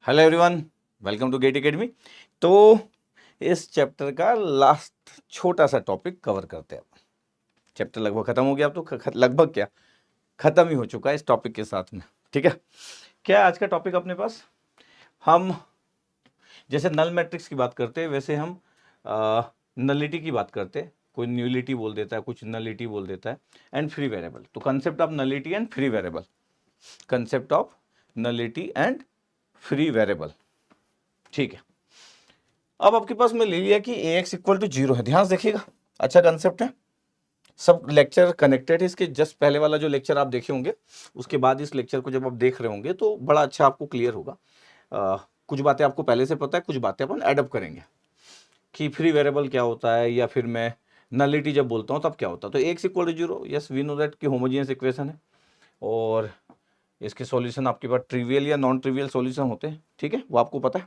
Hello everyone, welcome to GATE academy. तो इस chapter का लास्ट छोटा सा टॉपिक कवर करते हैं। चैप्टर लगभग खत्म हो गया, अब तो लगभग क्या खत्म ही हो चुका है इस टॉपिक के साथ में। ठीक है, क्या है आज का टॉपिक अपने पास? हम जैसे नल मैट्रिक्स की बात करते हैं वैसे हम नलिटी की बात करते हैं। कोई न्यूलिटी बोल देता है, कुछ नलिटी बोल देता है, एंड फ्री वेरिएबल। तो concept of nullity and free variable, concept of nullity and free variable. ठीक है, अब आपके पास मैं ले लिया कि ए एक्स इक्वल टू जीरो है। ध्यान से देखिएगा, अच्छा कंसेप्ट है। सब लेक्चर कनेक्टेड है। इसके जस्ट पहले वाला जो लेक्चर आप देखे होंगे, उसके बाद इस लेक्चर को जब आप देख रहे होंगे तो बड़ा अच्छा आपको क्लियर होगा। कुछ बातें आपको पहले से पता है, कुछ बातें अपन एडअप करेंगे कि फ्री वेरिएबल क्या होता है, या फिर मैं नलिटी जब बोलता हूँ तब क्या होता है। तो A x equal to zero, yes we know that कि होमोजीनियस इक्वेशन है, और इसके सॉल्यूशन आपके पास ट्रिवियल या नॉन ट्रिवियल सॉल्यूशन होते हैं। ठीक है, वो आपको पता है।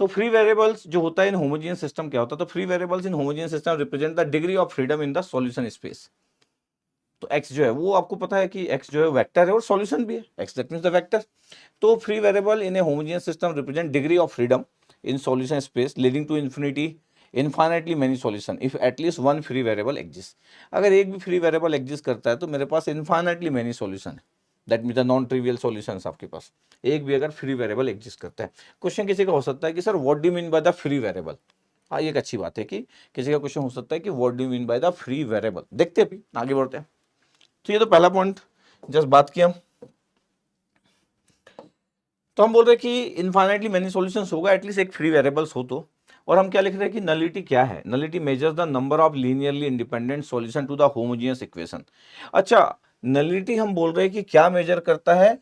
तो फ्री वेरिएबल्स जो होता है इन होमोजेनियस सिस्टम क्या होता है? तो free variables in homogeneous system represent the degree of freedom in the solution space. तो x जो है वो आपको पता है कि x जो है वेक्टर है और सॉल्यूशन भी है, x that means the vector. तो free variable in a homogeneous system represent degree of freedom in solution space leading to infinity infinitely many solution if at least one free variable exist. अगर एक भी free variable exist करता है तो मेरे पास infinitely many solution है, that mean the non trivial solutions आपके पास एक भी अगर फ्री वेरिएबल एग्जिस्ट करता है। क्वेश्चन किसी का हो सकता है कि sir what do you mean by the free variable. हाँ, ये एक अच्छी बात है कि किसी का क्वेश्चन हो सकता है कि what do you mean by the free variable. देखते हैं, अभी आगे बढ़ते हैं। तो ये तो पहला पॉइंट जस्ट बात किया हम। तो हम बोल रहे हैं कि इनफाइनाइटली मेनी सॉल्यूशंस होगा, एटलीस्ट एक फ्री वेरिएबल्स हो तो। और हम क्या लिख रहे हैं कि नलिटी क्या है? Nullity measures the number of linearly independent solution to the homogeneous equation. अच्छा, नलिटी हम बोल रहे हैं कि क्या मेजर करता है?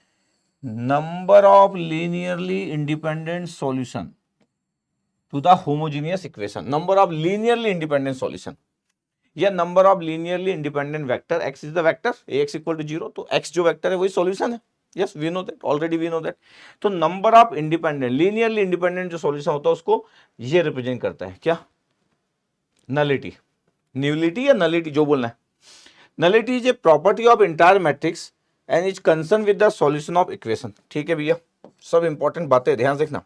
Number of linearly independent solution to the homogeneous equation, number of linearly independent solution या number of linearly independent vector. x is the vector, ax equal to zero, तो x जो वेक्टर है वही सॉल्यूशन है। Yes we know that, already we know that. तो number of independent linearly independent जो solution होता है उसको ये रिप्रेजेंट करता है क्या? नलिटी, न्यूलिटी या नलिटी जो बोलना है। Nullity is a property of entire matrix and is concern with the solution of equation. ठीक है भैया, सब इंपॉर्टेंट बातें ध्यान देखना।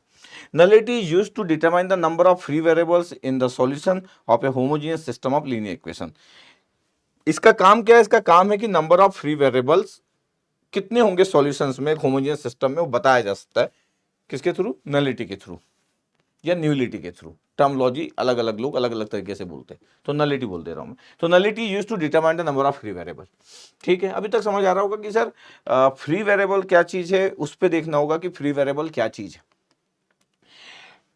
Nullity is used to determine the number of free variables in the solution of a homogeneous system of linear equation. इसका काम क्या है? इसका काम है कि नंबर ऑफ फ्री वेरिएबल्स कितने होंगे सॉल्यूशंस में, एक होमोजेनियस सिस्टम में, वो बताया जा सकता है किसके थ्रू? नलिटी के थ्रू या न्यूलिटी के थ्रू। टर्मोलॉजी अलग अलग लोग अलग अलग तरीके से बोलते हैं, तो नलिटी बोल दे रहा हूं मैं। तो nullity use to determine the number of free variable. ठीक है, अभी तक समझ आ रहा होगा कि सर फ्री वेरिएबल क्या चीज है, उस पर देखना होगा कि फ्री वेरिएबल क्या चीज है।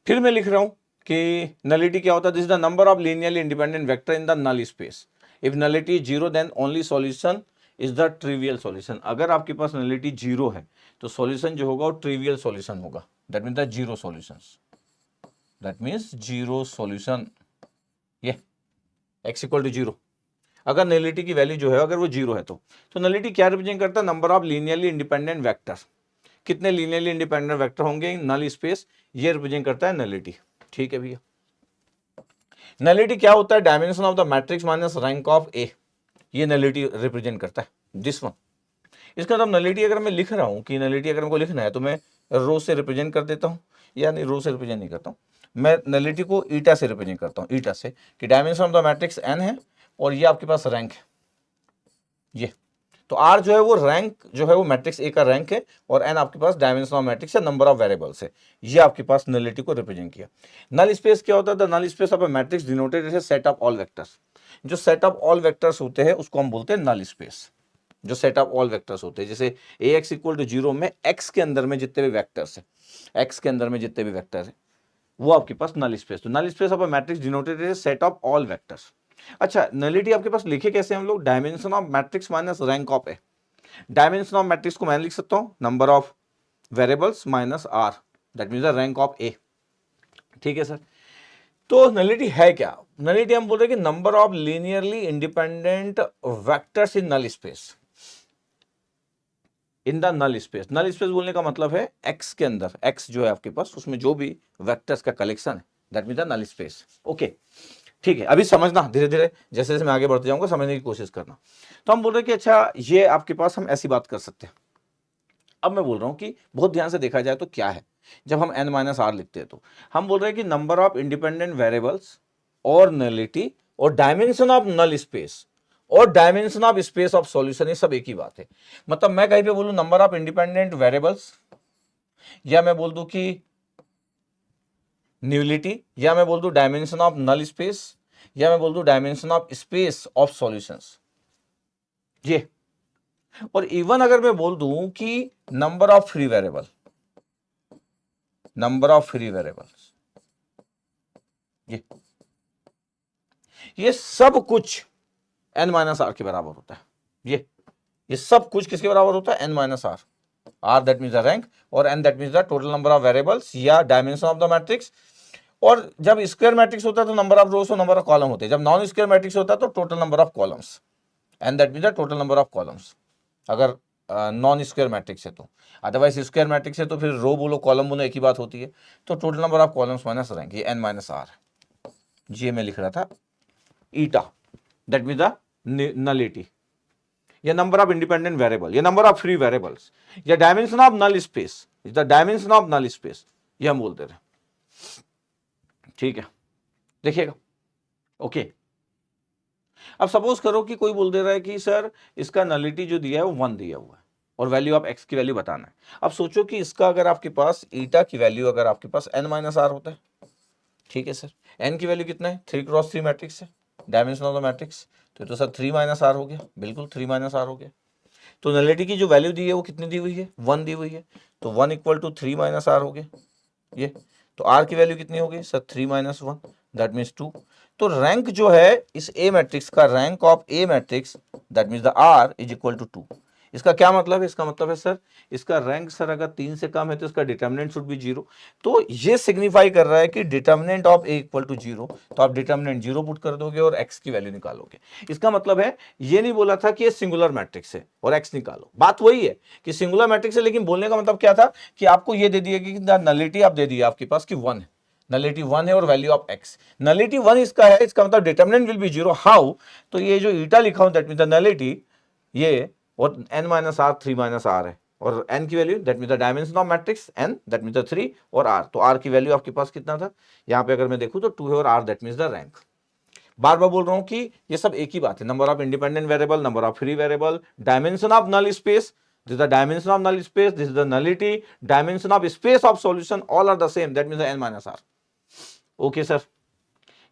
फिर मैं लिख रहा हूं कि नलिटी क्या होता है? This is the number of linearly independent vector in the null space. If nullity is zero then only solution is the trivial solution. अगर आपके पास नलिटी जीरो है तो सॉल्यूशन जो होगा वो ट्रिवियल सॉल्यूशन होगा, that means the zero solutions, that means zero solution. ये x इक्वल टू जीरो, अगर नलिटी की वैल्यू जो है अगर वो जीरो है तो नलिटी क्या रिप्रेजेंट करता है? Number of linearly independent vector. कितने लीनियरली इंडिपेंडेंट वेक्टर होंगे इन नल स्पेस, ये रिप्रेजेंट करता है नलिटी। ठीक है भैया, नलिटी क्या होता है? Dimension of the matrix minus rank of A, ये नलिटी रिप्रेजेंट करता है, दिस वन। इसका मतलब नलिटी अगर मैं लिख रहा हूं कि नलिटी अगर मेरे को लिखना है तो मैं रो से रिप्रेजेंट कर देता हूं, या नहीं रो से रिप्रेजेंट नहीं करता हूं, मैं नलिटी को ईटा से रिप्रेजेंट करता हूं, ईटा से, कि dimension of the matrix n है और ये आपके पास रैंक है ये। तो आर जो है वो रैंक जो है वो मैट्रिक्स ए का रैंक है, और एन आपके पास डायमेंशन ऑफ मैट्रिक्स या नंबर ऑफ वेरिएबल्स है। ये आपके पास नलिटी को रिप्रेजेंट किया। नल स्पेस क्या होता है? The null space of a matrix denoted as set of all vectors. जो सेट ऑफ ऑल वेक्टर्स होते हैं उसको हम बोलते हैं नल स्पेस। जो सेट ऑफ ऑल वेक्टर्स होते हैं, जैसे A x equal to zero में एक्स के अंदर में जितने भी वेक्टर्स है, एक्स के अंदर में जितने भी वेक्टर है वो आपके पास नल स्पेस। तो null space of a matrix denoted as set of all vectors. अच्छा, नलिटी आपके पास लिखे कैसे हम लोग? Dimension of matrix minus rank of A. Dimension of matrix को मैं लिख सकता हूं number of variables minus R, that means the rank of A. ठीक है सर, तो नलिटी है क्या? नलिटी हम बोल रहे हैं कि number of linearly independent vectors in null space, in the null space. Null space बोलने का मतलब है एक्स के अंदर, एक्स जो है आपके पास उसमें जो भी वेक्टर्स का कलेक्शन है, that mean the null space. Okay, ठीक है, अभी समझना धीरे धीरे, जैसे जैसे मैं आगे बढ़ते जाऊंगा समझने की कोशिश करना। तो हम बोल रहे हैं कि अच्छा ये आपके पास हम ऐसी बात कर सकते हैं अब मैं बोल रहा हूं कि बहुत ध्यान से देखा जाए तो क्या है, जब हम n माइनस आर लिखते हैं तो हम बोल रहे हैं कि नंबर ऑफ इंडिपेंडेंट वेरिएबल्स और नलिटी और डायमेंशन ऑफ नल स्पेस और dimension of space of solution, ये सब एक ही बात है। मतलब मैं कहीं पे बोलूं नंबर ऑफ इंडिपेंडेंट वेरिएबल्स, या मैं बोल दूं कि न्यूलिटी, या मैं बोल दूं डायमेंशन ऑफ नल स्पेस, या मैं बोल दूं dimension of space of solutions, ये। और इवन अगर मैं बोल दूं कि number of free variable, number of free variables, ये सब कुछ n माइनस आर के बराबर होता है। ये सब कुछ किसके बराबर होता है? n minus r. R that means the rank और n that means the total number of variables या डायमेंशन ऑफ द मैट्रिक्स। और जब स्क्वायर मैट्रिक्स होता है तो नंबर ऑफ रोज और नंबर ऑफ कॉलम होते हैं। जब नॉन स्क्वायर मैट्रिक्स होता है तो total number of columns, n that means the total number of columns, अगर नॉन स्क्वायर मैट्रिक्स है तो। अदरवाइज स्क्वायर मैट्रिक्स है तो फिर रो बोलो कॉलम बोलो एक ही बात होती है। तो total number of columns minus rank, ये n माइनस आर। ये मैं लिख रहा था eta, that means the nullity, या नंबर ऑफ इंडिपेंडेंट वेरिएबल, या नंबर ऑफ फ्री वेरिएबल्स, या dimension of null space, the dimension of null space, ये हम बोलते रहे। ठीक है, देखिएगा। ओके, अब सपोज करो कि कोई बोल दे रहा है कि सर इसका नलिटी जो दिया है वो 1 दिया हुआ है और वैल्यू ऑफ x की वैल्यू बताना है। अब सोचो कि इसका अगर आपके पास ईटा की वैल्यू अगर आपके पास n माइनस आर होता है, ठीक है सर, n की वैल्यू कितना है? 3 क्रॉस 3 मैट्रिक्स है, डायमेंशन ऑफ द मैट्रिक्स, तो सर 3 माइनस आर हो गया, बिल्कुल 3 माइनस आर हो गया। तो नलिटी की जो वैल्यू दी है वो कितनी दी हुई है? 1 दी हुई है, तो 1 इक्वल टू 3 माइनस आर हो गया ये। तो आर की वैल्यू कितनी हो गई सर? 3 minus 1, that means 2। तो रैंक जो है इस ए मैट्रिक्स का, rank of a matrix that means the r is equal to 2। इसका क्या मतलब है? इसका मतलब है सर इसका रैंक सर अगर 3 से कम है तो इसका डिटर्मिनेंट शुड बी 0। तो ये सिग्निफाई कर रहा है कि determinant of A equal to 0, तो आप डिटर्मिनेंट 0 पुट कर दोगे और x की वैल्यू निकालोगे। इसका मतलब है ये नहीं बोला था कि ये सिंगुलर मैट्रिक्स है और x निकालो, बात वही है कि सिंगुलर मैट्रिक्स है, लेकिन बोलने का मतलब क्या था कि आपको ये दे दिया कि नलिटी आप दे दी आपके पास कि 1 है, नलिटी 1 है और वैल्यू ऑफ x, नलिटी 1 इसका है, इसका मतलब डिटर्मिनेंट विल बी 0। हाउ? तो ये जो ईटा लिखा हूं दैट मीन द नलिटी, ये और n minus r 3 minus r है, और n की value that mean the dimension of matrix n that mean the 3 और r, तो r की वैल्यू आपके पास कितना था? यहाँ पे अगर मैं देखूं तो 2 है और r that mean the rank. बार बार बोल रहा हूं कि ये सब एक ही बात है, number of independent variable, number of free variable, dimension of null space, this is the dimension of null space, this is the nullity, dimension of space of solution, all are the same, that means the n minus r। Okay sir,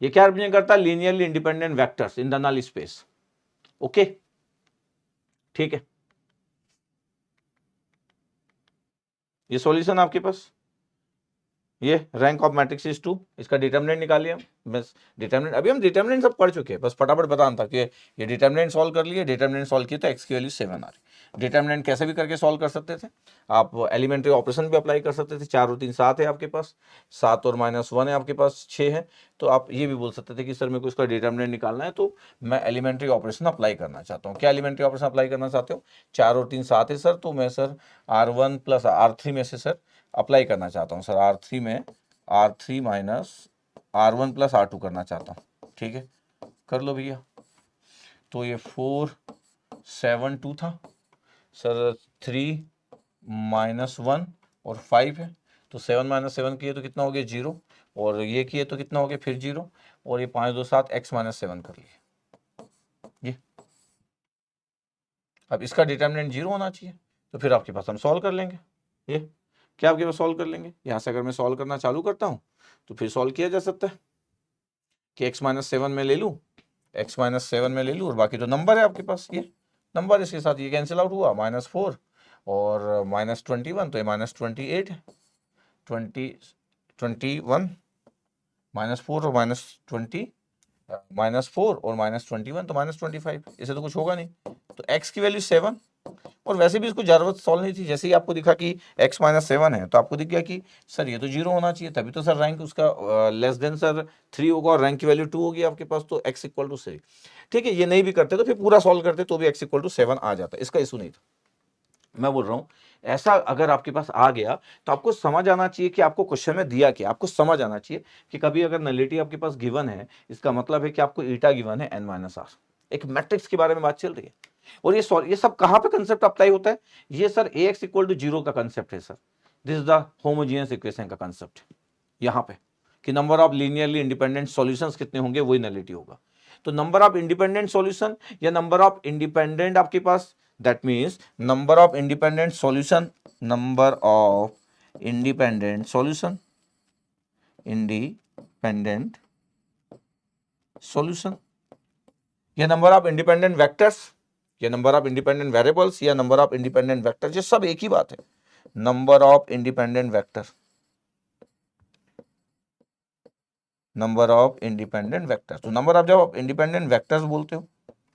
ये क्या represent करता है? Linearly independent vectors in the null space. Okay, ठीक है, ये solution आपके पास, ये rank of matrix is 2, इसका डिटर्मिनेंट निकालिए हम। बस डिटर्मिनेंट, अभी हम डिटर्मिनेंट सब पढ़ चुके हैं, बस फटाफट बताना था कि ये डिटर्मिनेंट सॉल्व कर लिए, डिटर्मिनेंट सॉल्व किए तो x की वैल्यू 7 आ रही। डिटर्मिनेंट कैसे भी करके सॉल्व कर सकते थे आप, एलिमेंट्री ऑपरेशन भी अप्लाई कर सकते थे। 4 और 3 7 है आपके पास, 7 और -1 है आपके पास 6 है, तो आप ये भी बोल सकते थे कि सर मेरे को इसका डिटर्मिनेंट निकालना है तो मैं एलिमेंट्री ऑपरेशन अप्लाई करना चाहता हूँ। क्या एलिमेंट्री ऑपरेशन अप्लाई करना चाहते हो? 4 और 3 7 है सर, तो मैं सर R1 प्लस R3 में से सर अप्लाई करना चाहता हूँ सर, R3 में R3 minus R1 plus R2 करना चाहता हूँ। ठीक है, कर लो भैया। तो ये 4 7 2 था सर, 3 माइनस 1 और 5 है, तो 7 माइनस 7 किए तो कितना हो गया? 0, और ये किए तो कितना हो गया फिर 0, और ये 5 2 7 x माइनस 7 कर लिए ये। अब इसका डिटर्मिनेंट 0 होना चाहिए, तो फिर आपके पास हम सॉल्व कर लेंगे। ये क्या आपके पास सॉल्व कर लेंगे? यहाँ से अगर मैं सॉल्व करना चालू करता हूँ तो फिर सॉल्व किया जा सकता है कि x माइनस 7 में ले लूँ, x माइनस 7 में ले लूँ, और बाकी जो नंबर है आपके पास ये नंबर, इसके साथ ये कैंसिल आउट हुआ, -4 और -21, तो ये -28 है, 21 -4 और -4 और -21 तो -25, इसे तो कुछ होगा नहीं। तो x की वैल्यू 7, और वैसे भी इसको जरूरत सॉल्व नहीं थी, जैसे ही आपको दिखा कि x माइनस 7 है तो आपको दिख गया कि सर ये तो 0 होना चाहिए, तभी तो सर रैंक उसका लेस देन सर 3 होगा और रैंक की वैल्यू 2 होगी आपके पास, तो x इक्वल टू 6। ठीक है, ये नहीं भी करते तो फिर पूरा सॉल्व करते तो भी x इक्वल टू 7 आ जाता, इसका इशू नहीं था। मैं बोल रहा हूँ ऐसा अगर आपके पास आ गया तो आपको समझ आना चाहिए कि आपको क्वेश्चन में दिया क्या, आपको समझ आना चाहिए कि कभी अगर नलिटी आपके पास गिवन है, इसका मतलब है कि आपको ईटा गिवन है n माइनस आर, एक मैट्रिक्स के बारे में बात चल रही है, और ये सब कहां पे कंसेप्ट अप्लाई होता है? ये सर ax इक्वल टू 0 का कंसेप्ट है sir. This is the homogeneous equation का कंसेप्ट यहां पे, कि number of linearly independent solutions कितने होंगे, वही नलिटी होगा। तो नंबर ऑफ इंडिपेंडेंट सॉल्यूशन या नंबर ऑफ इंडिपेंडेंट आपके पास, that means number of independent solution, number of independent solution, independent solution, या नंबर ऑफ इंडिपेंडेंट वेक्टर्स, या नंबर ऑफ इंडिपेंडेंट वेरिएबल्स, या नंबर ऑफ इंडिपेंडेंट वेक्टर्स, ये सब एक ही बात है। Number of independent vector, number of independent vectors. तो नंबर ऑफ, जब आप इंडिपेंडेंट वेक्टर्स बोलते हो,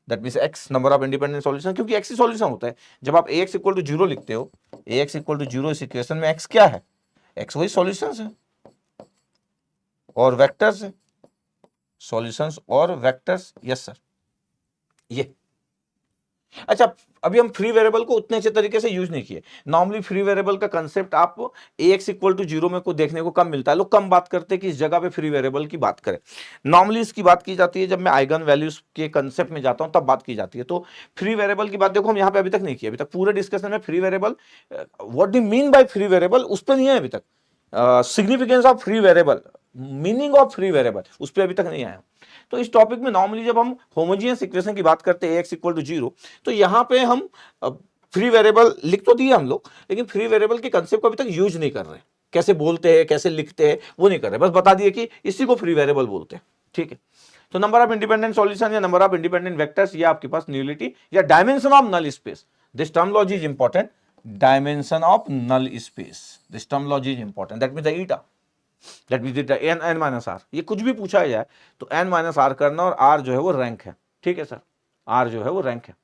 that means x, number of independent solution, क्योंकि एक्स ही सॉल्यूशन होता है। जब आप ax इक्वल टू 0 लिखते हो, ax इक्वल टू 0 इस इक्वेशन में x क्या है? x वही सॉल्यूशंस है और वेक्टर्स है, सॉल्यूशंस और वेक्टर्स। यस सर, ये अच्छा। अभी हम फ्री वेरिएबल को उतने अच्छे तरीके से यूज नहीं किए। नॉर्मली फ्री वेरिएबल का कंसेप्ट आप ax इक्वल टू 0 में को देखने को कम मिलता है। लोग कम बात करते हैं कि इस जगह पे फ्री वेरिएबल की बात करें। नॉर्मली इसकी बात की जाती है जब मैं आइगन वैल्यूज के कंसेप्ट में जाता हूं, तब बात की जाती है। तो फ्री वेरिएबल की बात देखो हम यहाँ पे अभी तक नहीं की। अभी तक पूरे डिस्कशन में free variable, what do mean by free variable, उस पर नहीं है अभी तक। Significance of free variable, meaning of free variable, उस पर अभी तक नहीं आया। तो इस टॉपिक में नॉर्मली जब हम होमोजीनियस इक्वेशन की बात करते हैं ax इक्वल टू 0, तो यहां पे हम फ्री वेरिएबल लिख तो दिए हम लोग, लेकिन फ्री वेरिएबल के कंसेप्ट को अभी तक यूज नहीं कर रहे। कैसे बोलते हैं, कैसे लिखते हैं, वो नहीं कर रहे, बस बता दिए कि इसी को फ्री वेरिएबल बोलते हैं। ठीक है, तो नंबर ऑफ इंडिपेंडेंट सॉल्यूशन या नंबर ऑफ इंडिपेंडेंट वेक्टर्स, ये आपके पास न्यूलिटी या dimension of null space. This terminology is important, dimension of null space, this terminology is important, that means the eta, that means the n minus r. ये कुछ भी पूछा जाए तो n माइनस आर करना, और r जो है वो रैंक है। ठीक है सर, r जो है वो रैंक है।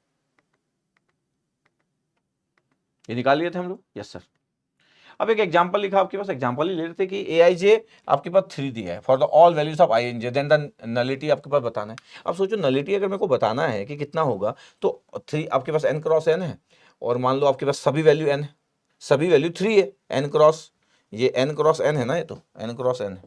ये निकाल लिए थे हम लोग। Yes sir. अब एक एग्जांपल लिखा आपके पास, एग्जांपल ही ले रहे थे कि aij आपके पास 3 दिया है for the all values of i j, then the nullity आपके पास बताना है। अब सोचो नलिटी अगर मेरे को बताना है कि कितना होगा, तो 3 आपके पास n क्रॉस n है, और मान लो आपके पास सभी वैल्यू n है, सभी वैल्यू 3 है, n क्रॉस, ये n क्रॉस n है ना, ये तो n क्रॉस n है,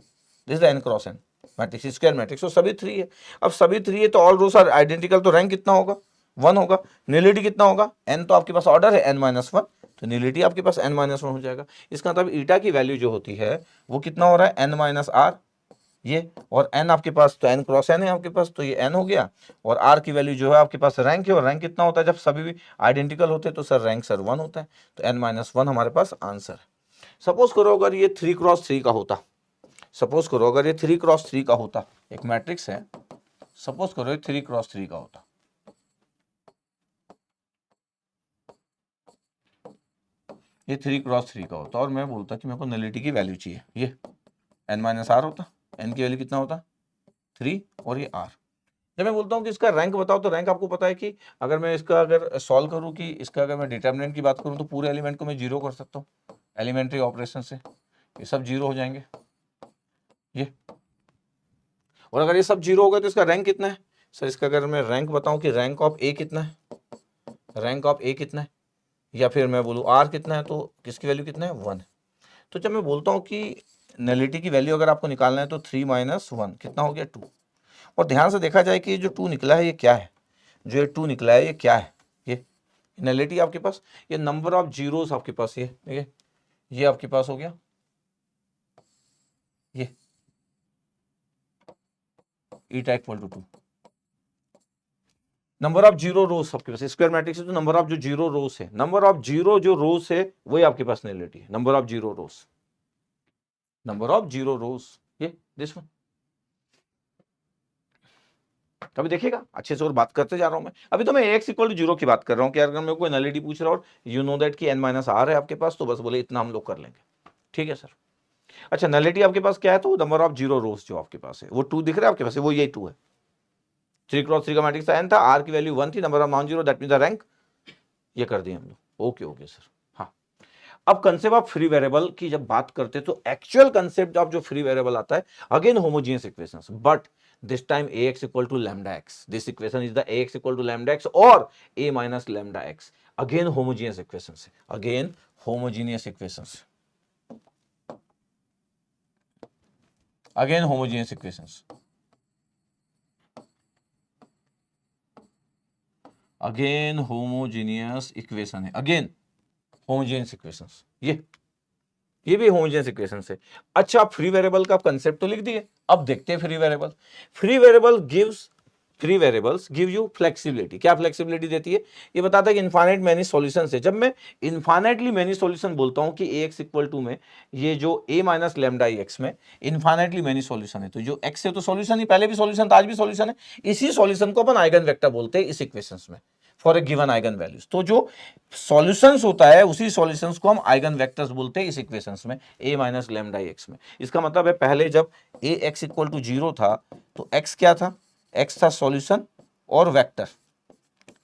this is the n cross n matrix, square matrix, तो सभी 3 है। अब सभी 3 है तो ऑल रोज आर आइडेंटिकल, तो रैंक कितना होगा? 1 होगा। न्यूलिटी कितना होगा? n तो आपके पास ऑर्डर है n माइनस 1, तो न्यूलिटी आपके पास n माइनस 1 हो जाएगा। इसका मतलब ईटा की वैल्यू जो होती है वो कितना हो रहा है? n माइनस आर, ये, और n आपके पास तो n क्रॉस n है आपके पास, तो ये n हो गया, और r की वैल्यू जो है आपके पास रैंक है, और रैंक कितना होता है जब सभी भी आइडेंटिकल होते हैं? तो सर रैंक सर 1 होता है, तो n माइनस 1 हमारे पास आंसर है। सपोज करो अगर ये 3 क्रॉस 3 का होता, सपोज करो अगर ये 3 क्रॉस 3 का होता, एक मैट्रिक्स है, सपोज करो ये 3 क्रॉस 3 का होता, ये 3 क्रॉस 3 का होता, और मैं बोलता कि मेरे को नलिटी की वैल्यू चाहिए, ये n माइनस आर होता, n की वैल्यू कितना होता? 3, और ये r। जब मैं बोलता हूँ कि इसका रैंक बताओ, तो रैंक आपको पता है कि अगर मैं इसका अगर सॉल्व करूँ, कि इसका अगर मैं डिटर्मिनेंट की बात करूँ, तो पूरे एलिमेंट को मैं 0 कर सकता हूँ एलिमेंट्री ऑपरेशन से, ये सब 0 हो जाएंगे ये, और अगर ये सब 0 हो गए तो इसका रैंक कितना है? सर इसका अगर मैं रैंक बताऊं कि रैंक ऑफ ए कितना है, रैंक ऑफ ए कितना है, या फिर मैं बोलूँ आर कितना है, तो किसकी वैल्यू कितना है? 1 है। तो जब मैं बोलता हूँ कि नलिटी की वैल्यू अगर आपको निकालना है, तो 3 माइनस 1 कितना हो गया? 2। और ध्यान से देखा जाए कि जो 2 निकला है ये क्या है, जो ये 2 निकला है ये क्या है? ये नलिटी आपके पास, ये नंबर ऑफ जीरोस आपके पास, ये आपके पास हो गया, ये eta equal to 2। Number of zero rows आपके पास, स्क्वायर मैट्रिक्स है तो नंबर ऑफ जो जीरो रोज है, नंबर ऑफ जीरो जो रोज है वही आपके पास नलिटी है, number of zero rows, number of zero rows, ये दिस वन। अभी देखिएगा अच्छे से, और बात करते जा रहा हूं मैं। अभी तो मैं एक्स इक्वल टू 0 की बात कर रहा हूं कि अगर मेरे को एनालिटी पूछ रहा हो, यू नो दैट कि n माइनस आर है आपके पास, तो बस बोले इतना हम लोग कर लेंगे। ठीक है सर। अच्छा, नलिटी आपके पास क्या है? तो नंबर ऑफ जीरो रोज जो आपके पास है वो 2 दिख रहा है आपके पास, वो यही 2 है। 3 क्रॉस 3 का मैट्रिक्स n था, r की वैल्यू 1 थी, number of non zero, that mean the rank, ये कर दिए हम लोग। Okay okay sir. हाँ, अब कंसेप्ट ऑफ फ्री वेरिएबल की जब बात करते हैं, तो एक्चुअल कंसेप्ट ऑफ जो फ्री वेरिएबल आता है, again homogeneous equations, but this time ax equal to lambda x, this equation is the ax equal to lambda x or a minus lambda x, again homogeneous equations, again homogeneous equations, again homogeneous equations, again homogeneous equation है, again homogeneous equations, ये भी homogeneous equation से। अच्छा, free variable का concept तो लिख दिए, अब देखते हैं free variable. Free variables give you flexibility. क्या फ्लेक्सिबिलिटी देती है? ये बताता है कि इनफाइनाइट मैनी सॉल्यूशन है। जब मैं इनफाइनाइटली मैनी सॉल्यूशन बोलता हूं कि ax इक्वल टू में ये जो a माइनस लेमडा एक्स में इनफाइनाइटली मैनी सॉल्यूशन है, तो जो x है तो सॉल्यूशन ही, पहले भी सॉल्यूशन था, आज भी सॉल्यूशन है। इसी सॉल्यूशन को अपन आइगन वेक्टर बोलते हैं इस इक्वेशंस में for a given eigen values. तो जो सॉल्यूशंस होता है उसी सॉल्यूशंस को हम आइगन वेक्टर्स बोलते हैं इस इक्वेशंस में, a माइनस लेमडा एक्स में। इसका मतलब है पहले जब a x इक्वल टू 0 था तो x क्या था? x था सॉल्यूशन और वेक्टर।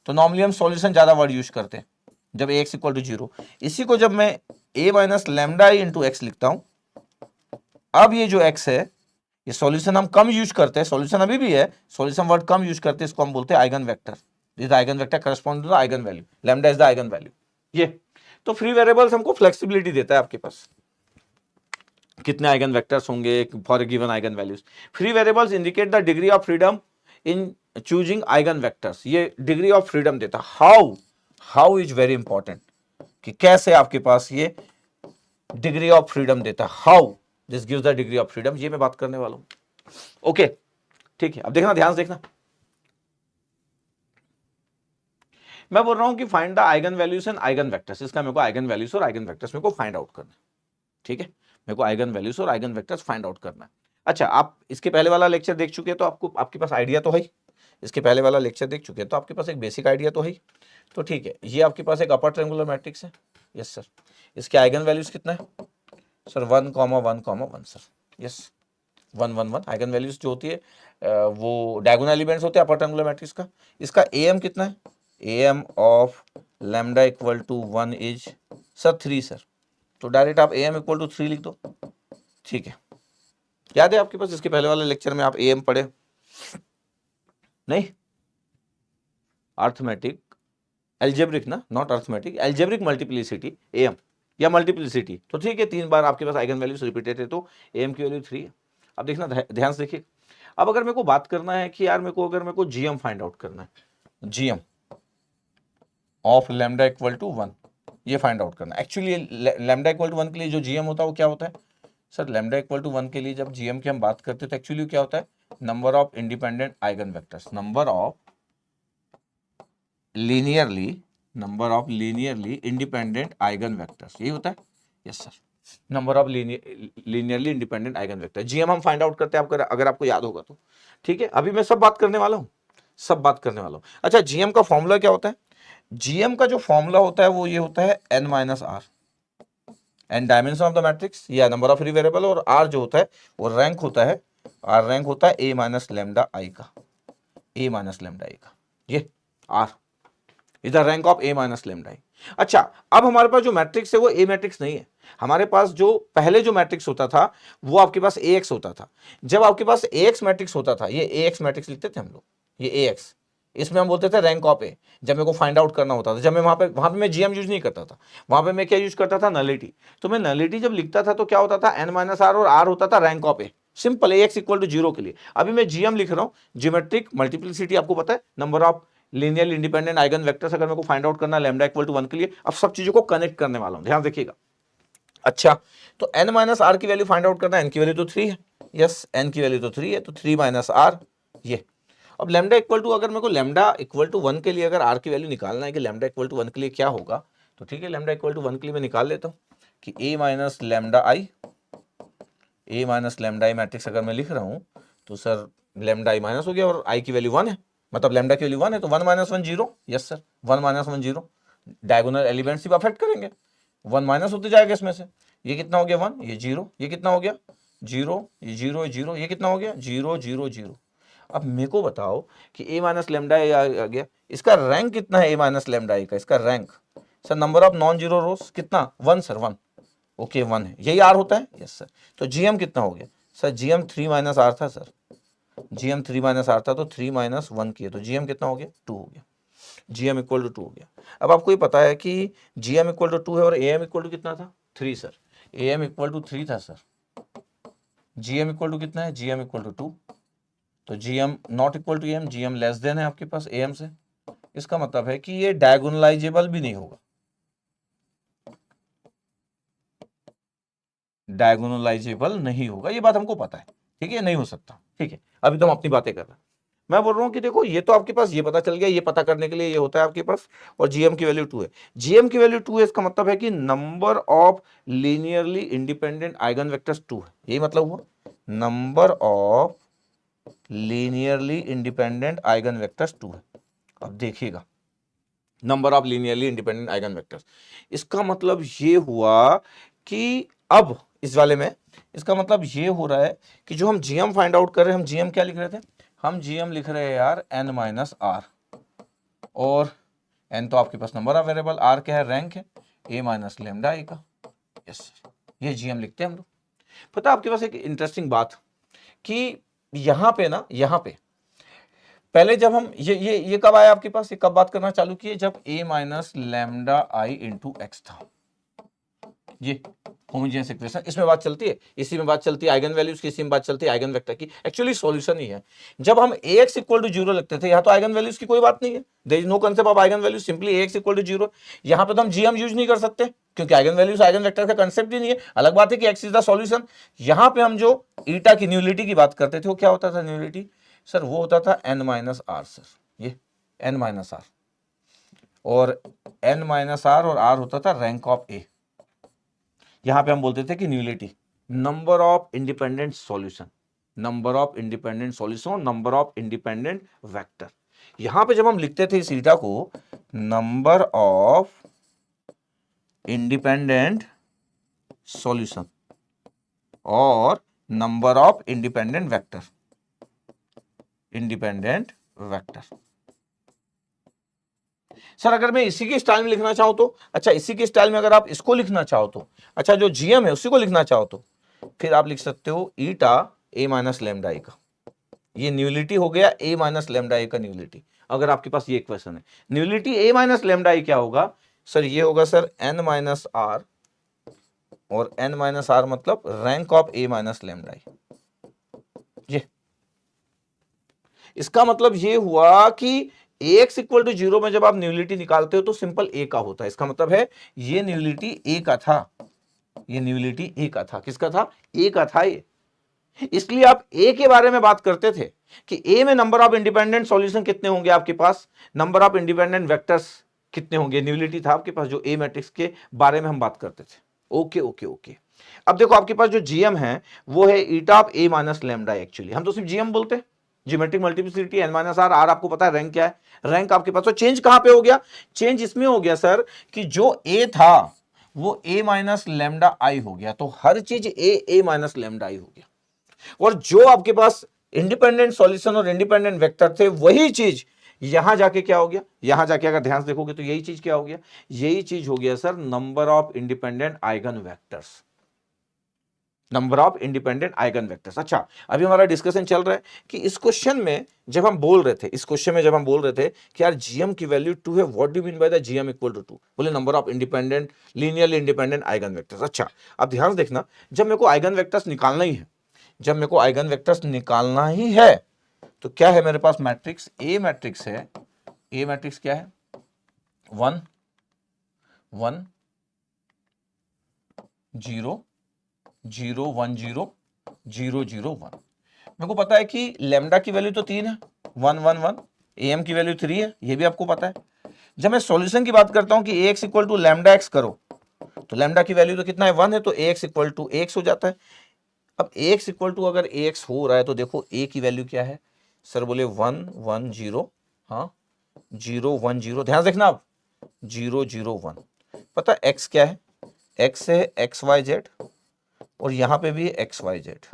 तो नॉर्मली हम सॉल्यूशन ज्यादा वर्ड यूज करते हैं जब ax इक्वल टू 0। इसी को जब मैं a minus lambda into x लिखता हूं, अब ये जो x है ये सॉल्यूशन हम कम यूज करते हैं, सॉल्यूशन अभी भी है, सॉल्यूशन वर्ड कम यूज करते हैं, इसको हम बोलते हैं eigen vector. This eigen vector correspond to the eigen value, lambda is the eigen value. ये तो फ्री वेरिएबल्स हमको फ्लेक्सिबिलिटी देता है, आपके पास कितने आइगन वेक्टर्स होंगे for a given eigen values. Free variables indicate the degree of freedom in choosing eigen vectors. ये degree of freedom देता है। हाउ इज वेरी इंपॉर्टेंट, कि कैसे आपके पास ये डिग्री ऑफ फ्रीडम देता है, how this gives the degree of freedom, ये मैं बात करने वाला हूं। ओके ठीक है, अब देखना, ध्यान से देखना। मैं बोल रहा हूं कि find the eigen values and eigen vectors. इसका मेरे को आइगन वैल्यूज और आइगन वेक्टर्स मेरे को फाइंड आउट करना है। ठीक है, मेरे को आइगन वैल्यूज और आइगन वेक्टर्स फाइंड आउट करना है। अच्छा, आप इसके पहले वाला लेक्चर देख चुके हैं तो आपको, आपके पास आइडिया तो है ही। इसके पहले वाला लेक्चर देख चुके हैं तो आपके पास एक बेसिक आइडिया तो है ही। तो ठीक है, ये आपके पास एक अपर ट्रायंगुलर मैट्रिक्स है। Yes sir. इसके आइगन वैल्यूज कितना है sir? 1, 1, 1 sir. Yes, 1, 1, 1 eigen values जो होती है वो डायगोनल एलिमेंट्स होते हैं अपर ट्रायंगुलर मैट्रिक्स का। इसका एम कितना है? M of lambda equal to 1 is sir 3 sir. तो डायरेक्ट आप एम इक्वल टू 3 लिख दो। ठीक है, याद है आपके पास इसके पहले वाले लेक्चर में आप एम पढ़े नहीं? अर्थमेटिक एल्जेब्रिक ना, not arithmetic, algebraic multiplicity M या मल्टीप्लिसिटी। तो ठीक है, 3 बार आपके पास आइगन वैल्यूज रिपीटेड है तो एम की वैल्यू 3 है। अब देखना, ध्यान से देखिए। अब अगर मेरे को बात करना है कि यार मेरे को जीएम फाइंड आउट करना है, GM of lambda equal to 1, ये फाइंड आउट करना है। एक्चुअली लैम्डा इक्वल टू 1 के लिए जो जीएम होता है वो क्या होता है सर? लैम्डा इक्वल टू 1 के लिए जब जीएम की हम बात करते हैं तो एक्चुअली क्या होता है? Number of independent eigen vectors, number of linearly independent eigen vectors, यही होता है। Yes sir, number of linearly independent eigen vector, GM हम फाइंड आउट करते हैं, अगर आपको याद होगा तो। ठीक है, अभी मैं सब बात करने वाला हूं, अच्छा, जीएम का फॉर्मूला क्या होता है? जीएम का जो फॉर्मूला होता है वो ये होता है n minus r, n dimension of the matrix या नंबर ऑफ फ्री वेरिएबल, और आर जो होता है वो रैंक होता है, आर रैंक होता है ए माइनस लेमडा आई का, ये r is the rank of A minus lambda I. अच्छा, अब हमारे पास जो मैट्रिक्स है वो ए मैट्रिक्स नहीं है। हमारे पास जो पहले जो मैट्रिक्स होता था वो आपके पास ए एक्स होता था। जब आपके पास ए एक्स मैट्रिक्स होता था, ये ए एक्स मैट्रिक्स लिखते थे हम लोग, ये ए एक्स, इसमें हम बोलते थे रैंक ऑफ ए। जब मेरे को फाइंड आउट करना होता था, जब मैं वहां पे मैं जीएम यूज नहीं करता था, वहां पे मैं क्या यूज करता था? नलिटी। तो मैं नलिटी जब लिखता था तो क्या होता था? एन माइनस आर, और आर होता था rank of A, simple, A x equal to 0 के लिए। अभी मैं जीएम लिख रहा हूं, ज्योमेट्रिक मल्टीप्लिसिटी, आपको पता है, number of linear independent eigen vectors अगर मेरे को फाइंड आउट करना है लैम्डा इक्वल टू 1 के लिए। अब सब चीजों को कनेक्ट करने वाला हूं, ध्यान देखिएगा। अच्छा, तो n माइनस आर की वैल्यू फाइंड आउट करना है, n की वैल्यू तो 3 है। यस, n की वैल्यू तो 3 है, तो 3 माइनस आर ये। अब लैम्डा इक्वल टू, अगर मेरे को लैम्डा इक्वल टू 1 के लिए अगर r की वैल्यू निकालना है कि लैम्डा इक्वल टू 1 के लिए क्या होगा, तो ठीक है, लैम्डा इक्वल टू 1 के लिए मैं निकाल लेता हूं कि a minus lambda I, matrix अगर मैं लिख रहा हूं तो सर लैम्डा आई माइनस हो गया और i की वैल्यू 1 है, मतलब लैम्डा की वैल्यू 1 है, तो 1 minus 1 0। Yes sir, 1 minus 1 0, diagonal elements ही अफेक्ट करेंगे, 1 माइनस होते जाएगा इसमें से। ये कितना हो गया 1, ये 0, ये कितना हो गया 0, ये 0 0, ये कितना हो गया 0 0 0। अब मेरे को बताओ कि a माइनस लेमडा आ गया, इसका रैंक कितना है? a माइनस लेमडा का इसका rank sir, number of non zero रोज कितना? 1 सर, 1। ओके, 1 है, यही आर होता है। यस सर, तो जीएम कितना हो गया सर? जीएम 3 माइनस आर था सर, जीएम 3 माइनस आर था, तो 3 माइनस 1 किया तो जीएम कितना हो गया? 2 हो गया, जीएम इक्वल टू 2 हो गया। अब आपको ये पता है कि जीएम इक्वल टू 2 है और एएम इक्वल टू कितना था? 3 सर, एएम इक्वल टू 3 था सर, जीएम इक्वल टू कितना है? जीएम इक्वल टू 2, तो GM not equal to M, GM less than है आपके पास एएम से, इसका मतलब है कि ये डायगोनलाइजेबल भी नहीं होगा, डायगोनलाइजेबल नहीं होगा, ये बात हमको पता है, ठीक है, नहीं हो सकता, ठीक है। अभी तो हम अपनी बातें कर रहे हैं। मैं बोल रहा हूं कि देखो ये तो आपके पास ये पता चल गया, ये पता करने के लिए ये होता है आपके पास, और जीएम की वैल्यू 2 है, जीएम की वैल्यू 2 है, इसका मतलब है कि number of linearly independent eigen vectors 2 है, यही मतलब हुआ, number of linearly independent eigen vectors 2 है। अब देखिएगा, number of linearly independent eigen vectors, इसका मतलब ये हुआ कि अब इस वाले में इसका मतलब ये हो रहा है कि जो हम जीएम फाइंड आउट कर रहे हैं, हम जीएम क्या लिख रहे थे, हम जीएम लिख रहे हैं यार n माइनस आर, और n तो आपके पास नंबर ऑफ वेरिएबल, r क्या है, रैंक है, a माइनस लेमडा आई का, यस, ये जीएम लिखते हैं हम लोग। पता है आपके पास एक इंटरेस्टिंग बात कि यहां पे ना, यहां पे पहले जब हम ये कब आया आपके पास, ये कब बात करना चालू किए, जब a minus lambda I into x था, ये होमोजेनियस इक्वेशन, इसमें बात चलती है, इसी में बात चलती है आइगन वैल्यूज की, इसी में बात चलती है आइगन वेक्टर की, एक्चुअली सॉल्यूशन ही है। जब हम ax इक्वल टू 0 लिखते थे, यहाँ तो आइगन वैल्यूज की कोई बात नहीं है, there is no concept of eigen values, simply ax equal to 0, यहाँ पे तो हम जीएम यूज नहीं कर सकते क्योंकि आइगन वैल्यूज आइगन वेक्टर का कांसेप्ट ही नहीं है। अलग बात है कि x इज द सॉल्यूशन, यहाँ पे हम जो ईटा की न्यूलिटी की बात करते थे, वो क्या होता था न्यूलिटी, सर वो होता था n माइनस आर, सर ये n माइनस आर, और n माइनस आर और r होता था रैंक ऑफ a, यहां पे हम बोलते थे कि nullity, number of independent solution, number of independent solution, number of independent vector. यहां पे जब हम लिखते थे इस ईटा को, नंबर ऑफ इंडिपेंडेंट सॉल्यूशन और number of independent vector, independent vector. Sir अगर मैं इसी के स्टाइल में लिखना चाहूं तो, अच्छा इसी के स्टाइल में अगर आप इसको लिखना चाहो तो, अच्छा जो जीएम है उसी को लिखना चाहो तो फिर आप लिख सकते हो ईटा ए माइनस लेमडा ए का, ये न्यूलिटी हो गया ए माइनस लेमडा ए का न्यूलिटी। अगर आपके पास ये इक्वेशन है, न्यूलिटी ए माइनस लेमडा ए क्या होगा सर, ये होगा सर एन माइनस आर, और एन माइनस आर मतलब rank of A minus lambda A. ये इसका मतलब ये हुआ कि ax इक्वल टू 0 में जब आप न्यूलिटी निकालते हो तो सिंपल a का होता है, इसका मतलब है ये न्यूलिटी a का था, ये न्यूलिटी a का था, किसका था, a का था ये। इसलिए आप a के बारे में बात करते थे कि a में नंबर ऑफ इंडिपेंडेंट सॉल्यूशन कितने होंगे आपके पास, नंबर ऑफ इंडिपेंडेंट वेक्टर्स कितने होंगे, न्यूलिटी था आपके पास जो a मैट्रिक्स के बारे में हम बात करते थे। ओके ओके ओके, अब देखो आपके पास जो जीएम है वो है eta of a minus lambda, actually हम तो सिर्फ जीएम बोलते हैं, geometric multiplicity n minus r, r आपको पता है रैंक क्या है, रैंक आपके पास। तो चेंज कहां पे हो गया, चेंज इसमें हो गया सर कि जो a था वो a माइनस लेमडा आई हो गया, तो हर चीज a माइनस लेमडा आई हो गया, और जो आपके पास इंडिपेंडेंट सॉल्यूशन और इंडिपेंडेंट वेक्टर थे वही चीज यहां जाके क्या हो गया, यहां जाके अगर ध्यान से देखोगे तो यही चीज क्या हो गया, यही चीज हो गया sir number of independent eigen vectors, number of independent eigen vectors. अच्छा अभी हमारा डिस्कशन चल रहा है कि इस क्वेश्चन में जब हम बोल रहे थे, इस क्वेश्चन में जब हम बोल रहे थे कि यार जीएम की वैल्यू 2 है, what do mean by the GM equal to 2, बोले number of independent linearly independent eigen vectors. अच्छा अब ध्यान से देखना, जब मेरे को आइगन वेक्टर्स निकालना ही है, जब मेरे को आइगन वेक्टर्स निकालना ही है तो क्या है मेरे पास मैट्रिक्स, ए मैट्रिक्स है, ए मैट्रिक्स क्या है 1 1 0 0 1 0 0 0 1। मेरे को पता है कि लेमडा की वैल्यू तो 3 है 1 1 1, एम की वैल्यू 3 है, ये भी आपको पता है। जब मैं सॉल्यूशन की बात करता हूं कि x equal to lambda x करो, तो लेमडा की वैल्यू तो कितना है 1 है, तो एक्स इक्वल टू एक्स हो जाता है। अब एक्स इक्वल टू अगर एक्स हो रहा है तो देखो ए की वैल्यू क्या है सर, बोले 1 1 0, हाँ 0 1 0, ध्यान देखना आप 0 0 1। पता है एक्स क्या है, एक्स है एक्स वाई जेड, और यहां पे भी एक्स वाई जेड,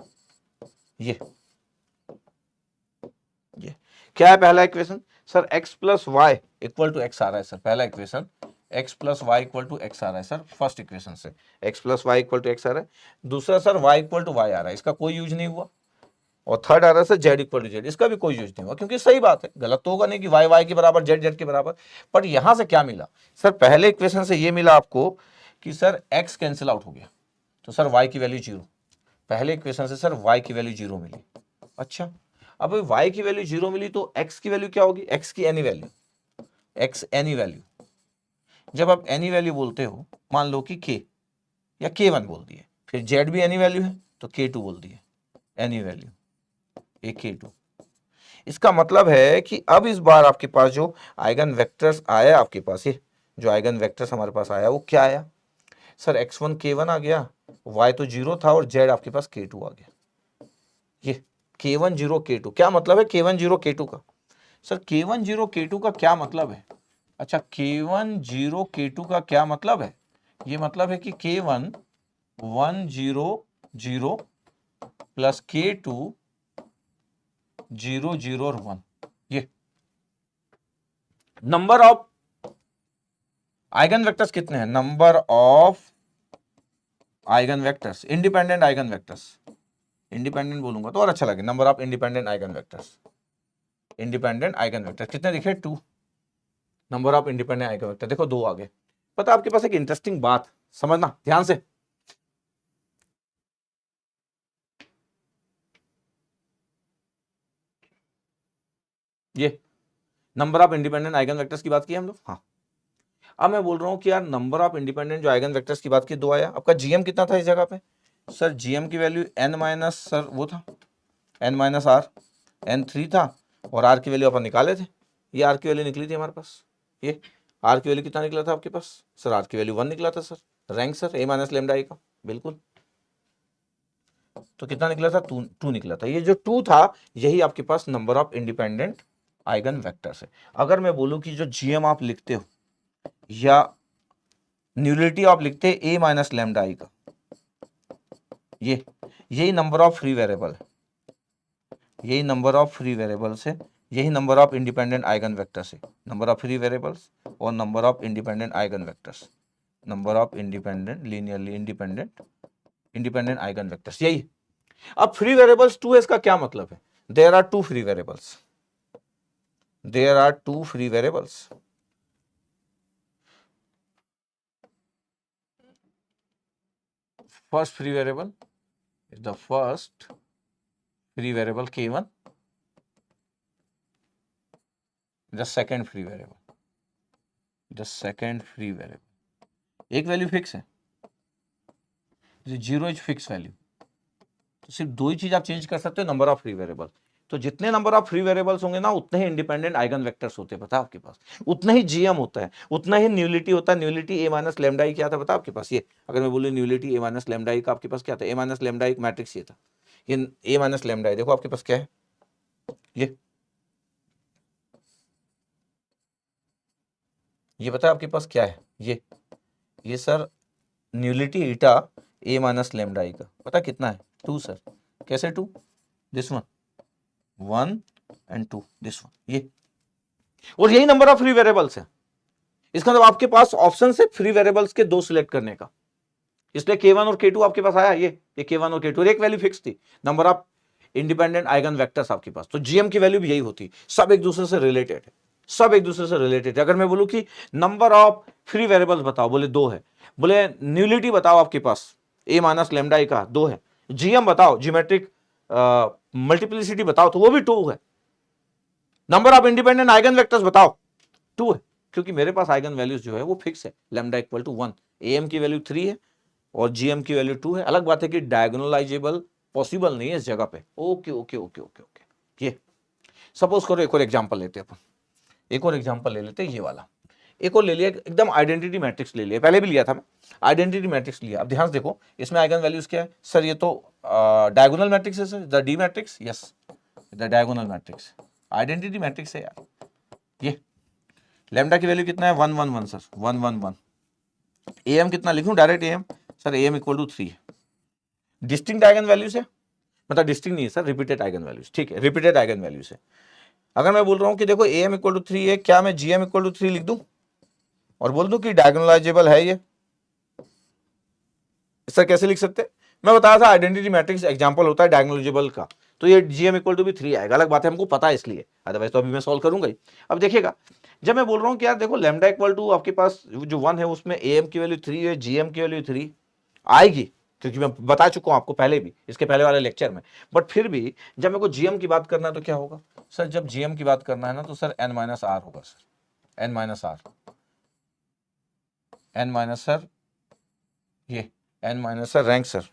ये क्या है पहला equation sir, x plus y equal to x आ रहा है सर, पहला equation x plus y equal to x आ रहा है सर, फर्स्ट इक्वेशन से x plus y equal to x आ रहा है। दूसरा sir y equal to y आ रहा है, इसका कोई यूज नहीं हुआ। और थर्ड आ रहा है sir z equal to z, इसका भी कोई यूज नहीं हुआ, क्योंकि सही बात है, गलत तो होगा नहीं कि y y के बराबर z z के बराबर। पर यहां से क्या मिला सर, पहले इक्वेशन से ये मिला आपको कि सर x कैंसिल आउट हो गया, तो सर y की वैल्यू 0, पहले इक्वेशन से सर y की वैल्यू 0 मिली। अच्छा अब y की वैल्यू 0 मिली तो x की वैल्यू क्या होगी, x की any value, x any value, जब आप एनी वैल्यू बोलते हो, मान लो कि के या k1 बोल दिए, फिर जेड भी एनी वैल्यू है तो k2 बोल दिए, एनी वैल्यू ए k2। इसका मतलब है कि अब इस बार आपके पास जो आइगन वेक्टर्स आया, आपके पास ये जो आइगन वेक्टर्स हमारे पास आया वो क्या आया सर, x1 k1 आ गया, y तो 0 था और z आपके पास k2 आ गया। ये k1 0 k2 क्या मतलब है k1 0 k2 का? सर k1 0 k2 का क्या मतलब है? अच्छा, k1 0 k2 का क्या मतलब है? ये मतलब है कि k1 1 0 0 प्लस k2 0 0 और 1। ये नंबर ऑफ आइगन वेक्टर्स कितने हैं? Number of eigen vectors, independent eigen vectors, independent बोलूंगा तो और अच्छा लगे, number of independent eigen vectors, independent eigen vector कितने दिखे? 2। Number of independent eigen vector देखो 2 आ गए। पता आपके पास एक इंटरेस्टिंग बात, समझना ध्यान से, ये number of independent eigen vectors की बात की हम लोग। हाँ, अब मैं बोल रहा हूं कि यार नंबर ऑफ इंडिपेंडेंट जो आइगन वेक्टर्स की बात की 2 आया, आपका जीएम कितना था इस जगह पे? सर जीएम की वैल्यू n माइनस सर वो था n माइनस आर, n3 था और r की वैल्यू अपन निकाले थे, ये r की वैल्यू निकली थी हमारे पास। ये r की वैल्यू कितना निकला था आपके पास? सर r की वैल्यू 1 निकला था sir, rank sir a minus lambda I का, बिल्कुल। तो कितना निकला था? 2 निकला था। ये जो 2 था यही आपके पास number of independent eigen vectors है। अगर मैं बोलूं कि जो जीएम आप लिखते हो या न्यूलिटी आप लिखते हैं ए माइनस लेमडा आई का, ये यही नंबर ऑफ फ्री वेरिएबल है, यही नंबर ऑफ फ्री वेरिएबल्स है, यही number of independent eigen vectors है। नंबर ऑफ फ्री वेरिएबल्स और number of independent eigen vectors, number of independent linearly independent eigen vectors, यही। अब फ्री वेरिएबल्स 2 है, इसका क्या मतलब है? There are 2 free variables, there are 2 free variables. First free variable is the first free variable k1, the second free variable, the second free variable। एक value fix है, 0 is fix value, तो सिर्फ 2 ही चीज आप चेंज कर सकते हो, number of free variable. तो जितने नंबर ऑफ फ्री वेरिएबल्स होंगे ना उतने ही इंडिपेंडेंट आइगन वेक्टर्स होते हैं, पता है आपके पास, उतना ही जीएम होता है, उतना ही न्यूलिटी होता है। न्यूलिटी ए माइनस लेमडा ई क्या था पता आपके पास? ये अगर मैं बोलूँ न्यूलिटी ए माइनस लेमडा ई का आपके पास क्या था? ए माइनस लेमडा ई मैट्रिक्स ये था, ये ए माइनस लेमडा ई। देखो आपके पास क्या है, ये पता है आपके पास क्या है? ये सर न्यूलिटी ईटा ए माइनस लेमडा ई का, पता कितना है? 2 सर। कैसे 2? This one 1 and 2, this one, ये। और यही नंबर ऑफ फ्री वेरिएबल्स है। इसका मतलब आपके पास ऑप्शन है फ्री वेरिएबल्स के 2 सिलेक्ट करने का, इसलिए k1 और k2 आपके पास आया। ये k1 और k2 और एक वैल्यू फिक्स थी, number of independent eigen vectors आपके पास। तो जीएम की वैल्यू भी यही होती, सब एक दूसरे से रिलेटेड है, सब एक दूसरे से रिलेटेड है। अगर मैं बोलूं कि नंबर ऑफ फ्री वेरिएबल्स बताओ, बोले 2 है, बोले न्यूलिटी बताओ आपके पास ए माइनस लेमडा ई का 2 है, जीएम बताओ ज्योमेट्रिक मल्टीप्लिसिटी बताओ तो वो भी 2 है, number of independent eigen vectors बताओ 2 है, क्योंकि मेरे पास आइगन वैल्यूज जो है वो फिक्स है, लैम्डा इक्वल टू 1, एएम की वैल्यू 3 है और जीएम की वैल्यू 2 है। अलग बात है कि डायगोनलाइजेबल पॉसिबल नहीं है इस जगह पे। Okay okay okay okay okay. ये सपोज करो एक और एग्जांपल लेते हैं अपन, एक और एग्जांपल ले लेते हैं, ये वाला एक और ले लिया, एकदम आइडेंटिटी मैट्रिक्स ले लिया, पहले भी लिया था मैं, आइडेंटिटी मैट्रिक्स लिया। अब ध्यान से देखो इसमें आइगन वैल्यूज क्या है सर? ये तो डायगोनल मैट्रिक्स है sir, the D matrix, yes the diagonal matrix, identity matrix है यार। ये लैम्डा की वैल्यू कितना है? 1 1 1 सर, 1 1 1। एएम कितना लिखूं direct? AM sir AM equal to 3 है। डिस्टिंक्ट आइगन वैल्यूज है, मतलब डिस्टिंक्ट नहीं है सर, रिपीटेड आइगन वैल्यूज, ठीक है, रिपीटेड आइगन वैल्यूज है। अगर मैं बोल रहा हूं कि देखो एएम इक्वल टू 3 है, क्या मैं जीएम इक्वल टू 3 लिख दूं और बोल दूं कि डायगोनलाइजेबल है ये? सर कैसे लिख सकते? मैं बताया था आइडेंटिटी मैट्रिक्स एग्जांपल होता है डायगोनलाइजेबल का, तो ये जीएम इक्वल टू भी 3 आएगा। अलग बात है हमको पता है इसलिए, अदरवाइज तो अभी मैं सॉल्व करूंगा ही। अब देखिएगा जब मैं बोल रहा हूं कि यार देखो लैम्डा इक्वल टू आपके पास जो 1 है उसमें एएम की वैल्यू 3 है, जीएम की वैल्यू 3 आएगी, क्योंकि मैं बता चुका हूं आपको पहले भी, इसके पहले वाले लेक्चर में। बट फिर भी जब मेरे को जीएम की बात करना है तो क्या होगा सर? जब जीएम की बात करना है ना तो सर n माइनस आर होगा sir, n minus r, n minus sir, ये n minus sir rank sir,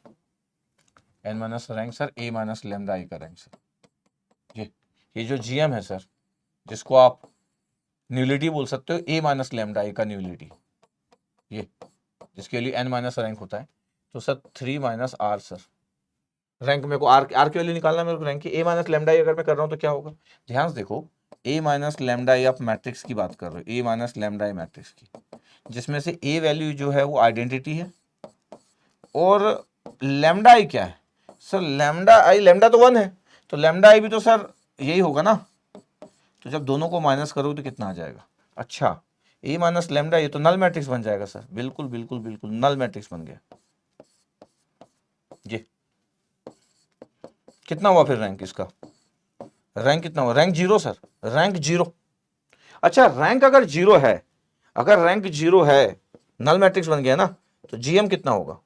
n minus rank sir a minus lambda i का रैंक सर। ये जो gm है सर, जिसको आप न्यूलिटी बोल सकते हो, a माइनस लेमडा i का न्यूलिटी, ये जिसके लिए n माइनस रैंक होता है, तो sir 3 minus r sir, rank मेरे को आर की वैल्यू निकालना है, मेरे को रैंक की a माइनस लेमडा i अगर मैं कर रहा हूं तो क्या होगा, ध्यान से देखो, a माइनस लेमडा i आप मैट्रिक्स की बात कर रहे हो, a minus lambda i matrix की, जिसमें से a वैल्यू जो है वो आइडेंटिटी है, और लेमडा i क्या है सर, लेमडा तो 1 है, तो लेमडा i भी तो सर यही होगा ना, तो जब दोनों को माइनस करोगे तो कितना आ जाएगा, अच्छा a माइनस लेमडा ये तो नल मैट्रिक्स बन जाएगा सर, बिल्कुल बिल्कुल बिल्कुल नल मैट्रिक्स बन गया। ये कितना हुआ फिर रैंक इसका, रैंक कितना हुआ, रैंक 0 सर, रैंक 0। अच्छा रैंक अगर 0 है, अगर रैंक 0 है, नल मैट्रिक्स बन गया ना, तो जीएम कितना होगा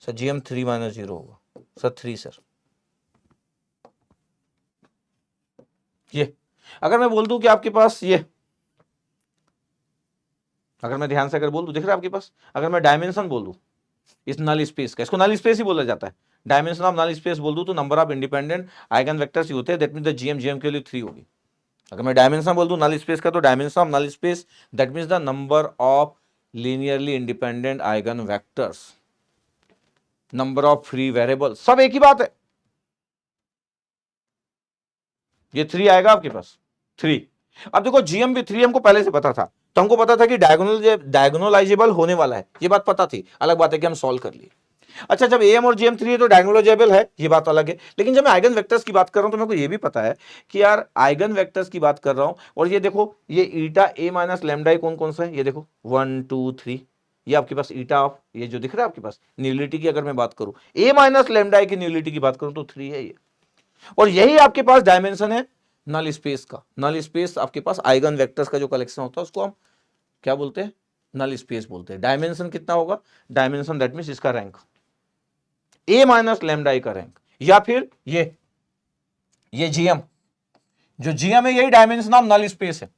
सर, जीएम 3 माइनस 0 होगा सर, 3 सर। ये अगर मैं बोल दूं कि आपके पास ये, अगर मैं ध्यान से अगर बोल दूं, दिख रहा है आपके पास, अगर मैं डायमेंशन बोल दूं इस नल स्पेस का, इसको नल स्पेस ही बोला जाता है, डायमेंशन ऑफ नल स्पेस बोल दूं तो number of independent eigen vectors ही होते हैं, दैट मींस द जीएम के लिए 3 होगी। अगर मैं डायमेंशन बोल दूं नल स्पेस का, तो dimension of null space that means the number of linearly independent eigen vectors, number of free variable, सब एक ही बात है, ये 3 आएगा आपके पास, 3। अब देखो जीएम भी 3 हमको पहले से पता था, तो हमको पता था कि डायगोनलाइजेबल होने वाला है, ये बात पता थी, अलग बात है कि हम सॉल्व कर लिए। अच्छा जब एम और जीएम 3 है तो डायगोनलाइजेबल है, ये बात अलग है, लेकिन जब मैं आइगन वेक्टर्स की बात कर रहा हूं तो मेरे को ये भी पता है कि यार आइगन वेक्टर्स की बात कर रहा हूं, और ये देखो ये ईटा ए माइनस लेमडा कौन कौन सा है, ये देखो 1 2 3, ये आपके पास ईटा ऑफ, ये जो दिख रहा है आपके पास न्यूलिटी की, अगर मैं बात करूं ए माइनस लेमडा की न्यूलिटी की बात करूं तो 3 है ये, और यही आपके पास डायमेंशन है नल स्पेस का। नल स्पेस आपके पास आइगन वेक्टर्स का जो कलेक्शन होता है उसको हम क्या बोलते हैं, नल स्पेस बोलते हैं। डायमेंशन कितना होगा, डायमेंशन दैट मींस इसका रैंक ए माइनस लेमडा का रैंक, या फिर ये जीएम, जो जीएम है यही डायमेंशन ऑफ नल स्पेस है,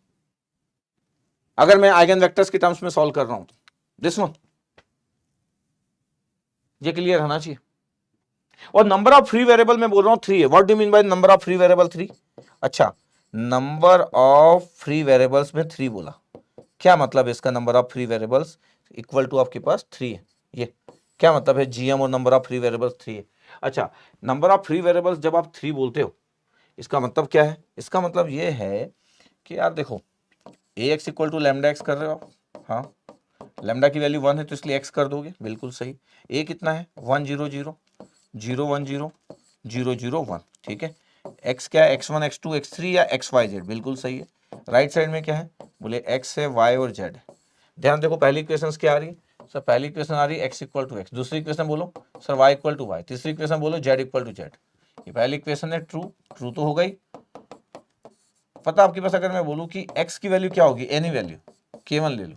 अगर मैं आइगन वेक्टर्स के टर्म्स में सॉल्व कर रहा हूं तो दिस वन, ये क्लियर होना चाहिए। और नंबर ऑफ फ्री वेरिएबल मैं बोल रहा हूं 3 है, what do mean by number of free variable 3, अच्छा नंबर ऑफ फ्री वेरिएबल्स में 3 बोला, क्या मतलब है इसका, number of free variables equal to आपके पास 3 है, ये क्या मतलब है, जीएम और नंबर ऑफ फ्री वेरिएबल्स 3 है। अच्छा नंबर ऑफ फ्री वेरिएबल्स जब आप 3 बोलते हो, इसका मतलब क्या है, इसका मतलब ये है कि यार देखो A x equal to lambda x कर रहे हो आप, हाँ लेमडा की वैल्यू 1 है तो इसलिए एक्स कर दोगे, बिल्कुल सही। ए कितना है 1 0 0 0 1 0 0 0 1, ठीक है। एक्स क्या है x1 x2 x3 या xyz, बिल्कुल सही है। राइट साइड में क्या है, बोले x है y और z है। ध्यान देखो पहली इक्वेशन क्या आ रही है सर, पहली इक्वेशन आ रही है x इक्वल टू एक्स, दूसरी इक्वेशन बोलो sir y equal to y, तीसरी इक्वेशन बोलो z इक्वल टू जेड। ये पहली इक्वेशन है ट्रू, ट्रू तो हो गई। पता आपके पास अगर मैं बोलूं कि x की वैल्यू क्या होगी, एनी वैल्यू k1 ले लो,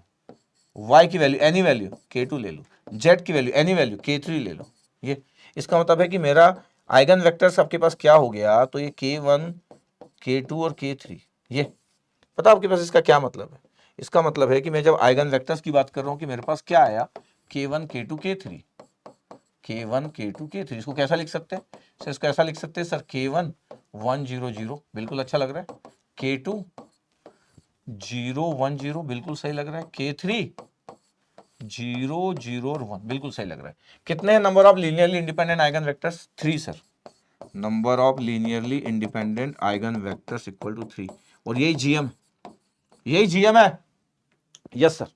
y की वैल्यू एनी वैल्यू k2 ले लो, z की वैल्यू एनी वैल्यू k3 ले लो, ये इसका मतलब है कि मेरा आइगन वेक्टर्स आपके पास क्या हो गया, तो ये k1 k2 और k3, ये पता आपके पास इसका क्या मतलब है, इसका मतलब है कि मैं जब आइगन वेक्टर्स की बात कर रहा हूं कि मेरे पास क्या आया k1 k2 k3, k1 k2 k3, इसको कैसा लिख सकते हैं सर, इसको ऐसा लिख सकते हैं सर k1 1 0 0, बिल्कुल अच्छा लग रहा है, k2 0 1 0, बिल्कुल सही लग रहा है, k3 0 0 और 1, बिल्कुल सही लग रहा है। कितने हैं number of linearly independent eigen vectors, 3 sir, number of linearly independent eigen vectors equal to 3, और यही जीएम, यही जीएम है, यस सर।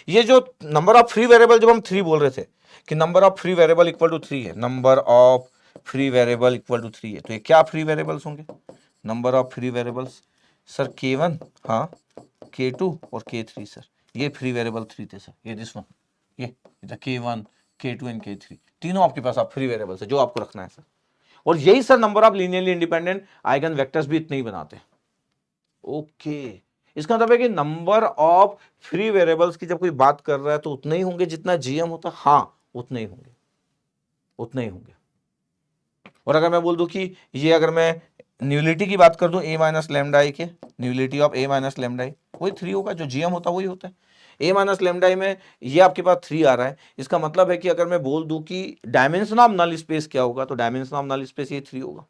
ये जो नंबर ऑफ फ्री वेरिएबल जब हम 3 बोल रहे थे कि number of free variable equal to 3 है, number of free variable equal to 3 है, तो ये क्या फ्री वेरिएबल्स होंगे, number of free variables sir k1, हाँ k2 और k3 सर, ये फ्री वेरिएबल 3 थे सर, ये दिस वन, ये k1 k2 एंड k3, तीनों आपके पास आप फ्री वेरिएबल्स है जो आपको रखना है सर, और यही sir number of linearly independent eigen vectors भी इतने ही बनाते हैं। ओके इसका मतलब है कि नंबर ऑफ फ्री वेरिएबल्स की जब कोई बात कर रहा है तो उतने ही होंगे जितना जीएम होता, हाँ उतने ही होंगे, उतने ही होंगे। और अगर मैं बोल दूं कि ये अगर मैं न्यूलिटी की बात कर दूं ए माइनस लेमडा आई के, nullity of A minus lambda I वही 3 होगा, जो जीएम होता है वही होता है। ए माइनस लेमडा आई में ये आपके पास 3 आ रहा है, इसका मतलब है कि अगर मैं बोल दूं कि डायमेंशन ऑफ नल स्पेस क्या होगा, तो डायमेंशन ऑफ नल स्पेस ये 3 होगा।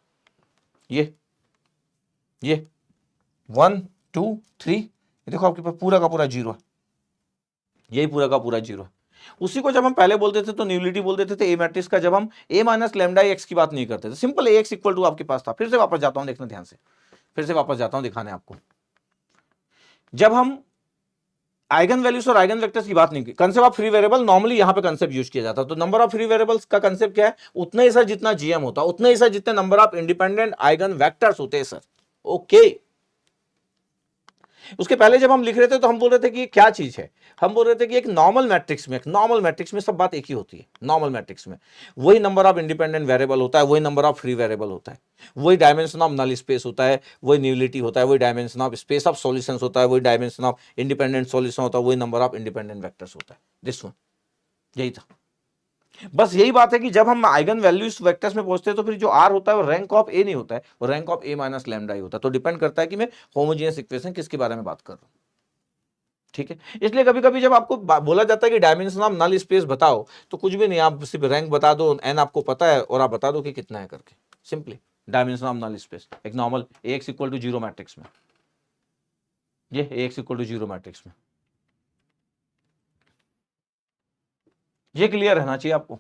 ये 1 2 3, ये देखो आपके पास पूरा का पूरा जीरो है, यही पूरा का पूरा जीरो है। उसी को जब हम पहले बोलते थे तो न्यूलिटी बोल देते थे ए मैट्रिक्स का, जब हम ए माइनस लेमडा एक्स की बात नहीं करते थे, simple A x equal to आपके पास था। फिर से वापस जाता हूं, देखना ध्यान से, फिर से वापस जाता हूं दिखाने आपको। जब हम आइगन वैल्यूज और आइगन वेक्टर्स की बात नहीं की, concept of free variable normally यहां पे कंसेप्ट यूज किया जाता है। तो नंबर ऑफ फ्री वेरिएबल्स का कंसेप्ट क्या है, उतना ही सर जितना जीएम होता, उतना ही सर जितने number of independent eigen vectors होते हैं सर। ओके, उसके पहले जब हम लिख रहे थे तो हम बोल रहे थे कि क्या चीज है, हम बोल रहे थे कि एक नॉर्मल मैट्रिक्स में सब बात एक ही होती है। नॉर्मल मैट्रिक्स में वही नंबर ऑफ इंडिपेंडेंट वेरिएबल होता है, वही नंबर ऑफ फ्री वेरिएबल होता है, वही डायमेंशन ऑफ नल स्पेस होता है, वही न्यूलिटी होता है, वही dimension of space of solutions होता है, वही डायमेंशन ऑफ इंडिपेंडेंट सॉल्यूशन होता है, वही नंबर ऑफ इंडिपेंडेंट वेक्टर्स होता है। दिस वन, यही था। बस यही बात है कि जब हम आइगन वैल्यूज वेक्टर्स में पहुंचते हैं तो फिर जो आर होता है वो रैंक ऑफ ए नहीं होता है, वो rank of A minus lambda ही होता है। तो डिपेंड करता है कि मैं होमोजेनियस इक्वेशन किसके बारे में बात कर रहा हूं। ठीक है, इसलिए कभी कभी जब आपको बोला जाता है कि डायमेंशन ऑफ नल स्पेस बताओ, तो कुछ भी नहीं, आप सिर्फ रैंक बता दो, एन आपको पता है और आप बता दो कि कितना है करके, simply dimension of null space एक normal x equal to zero matrix में, ये x equal to zero matrix में, ये क्लियर रहना चाहिए आपको।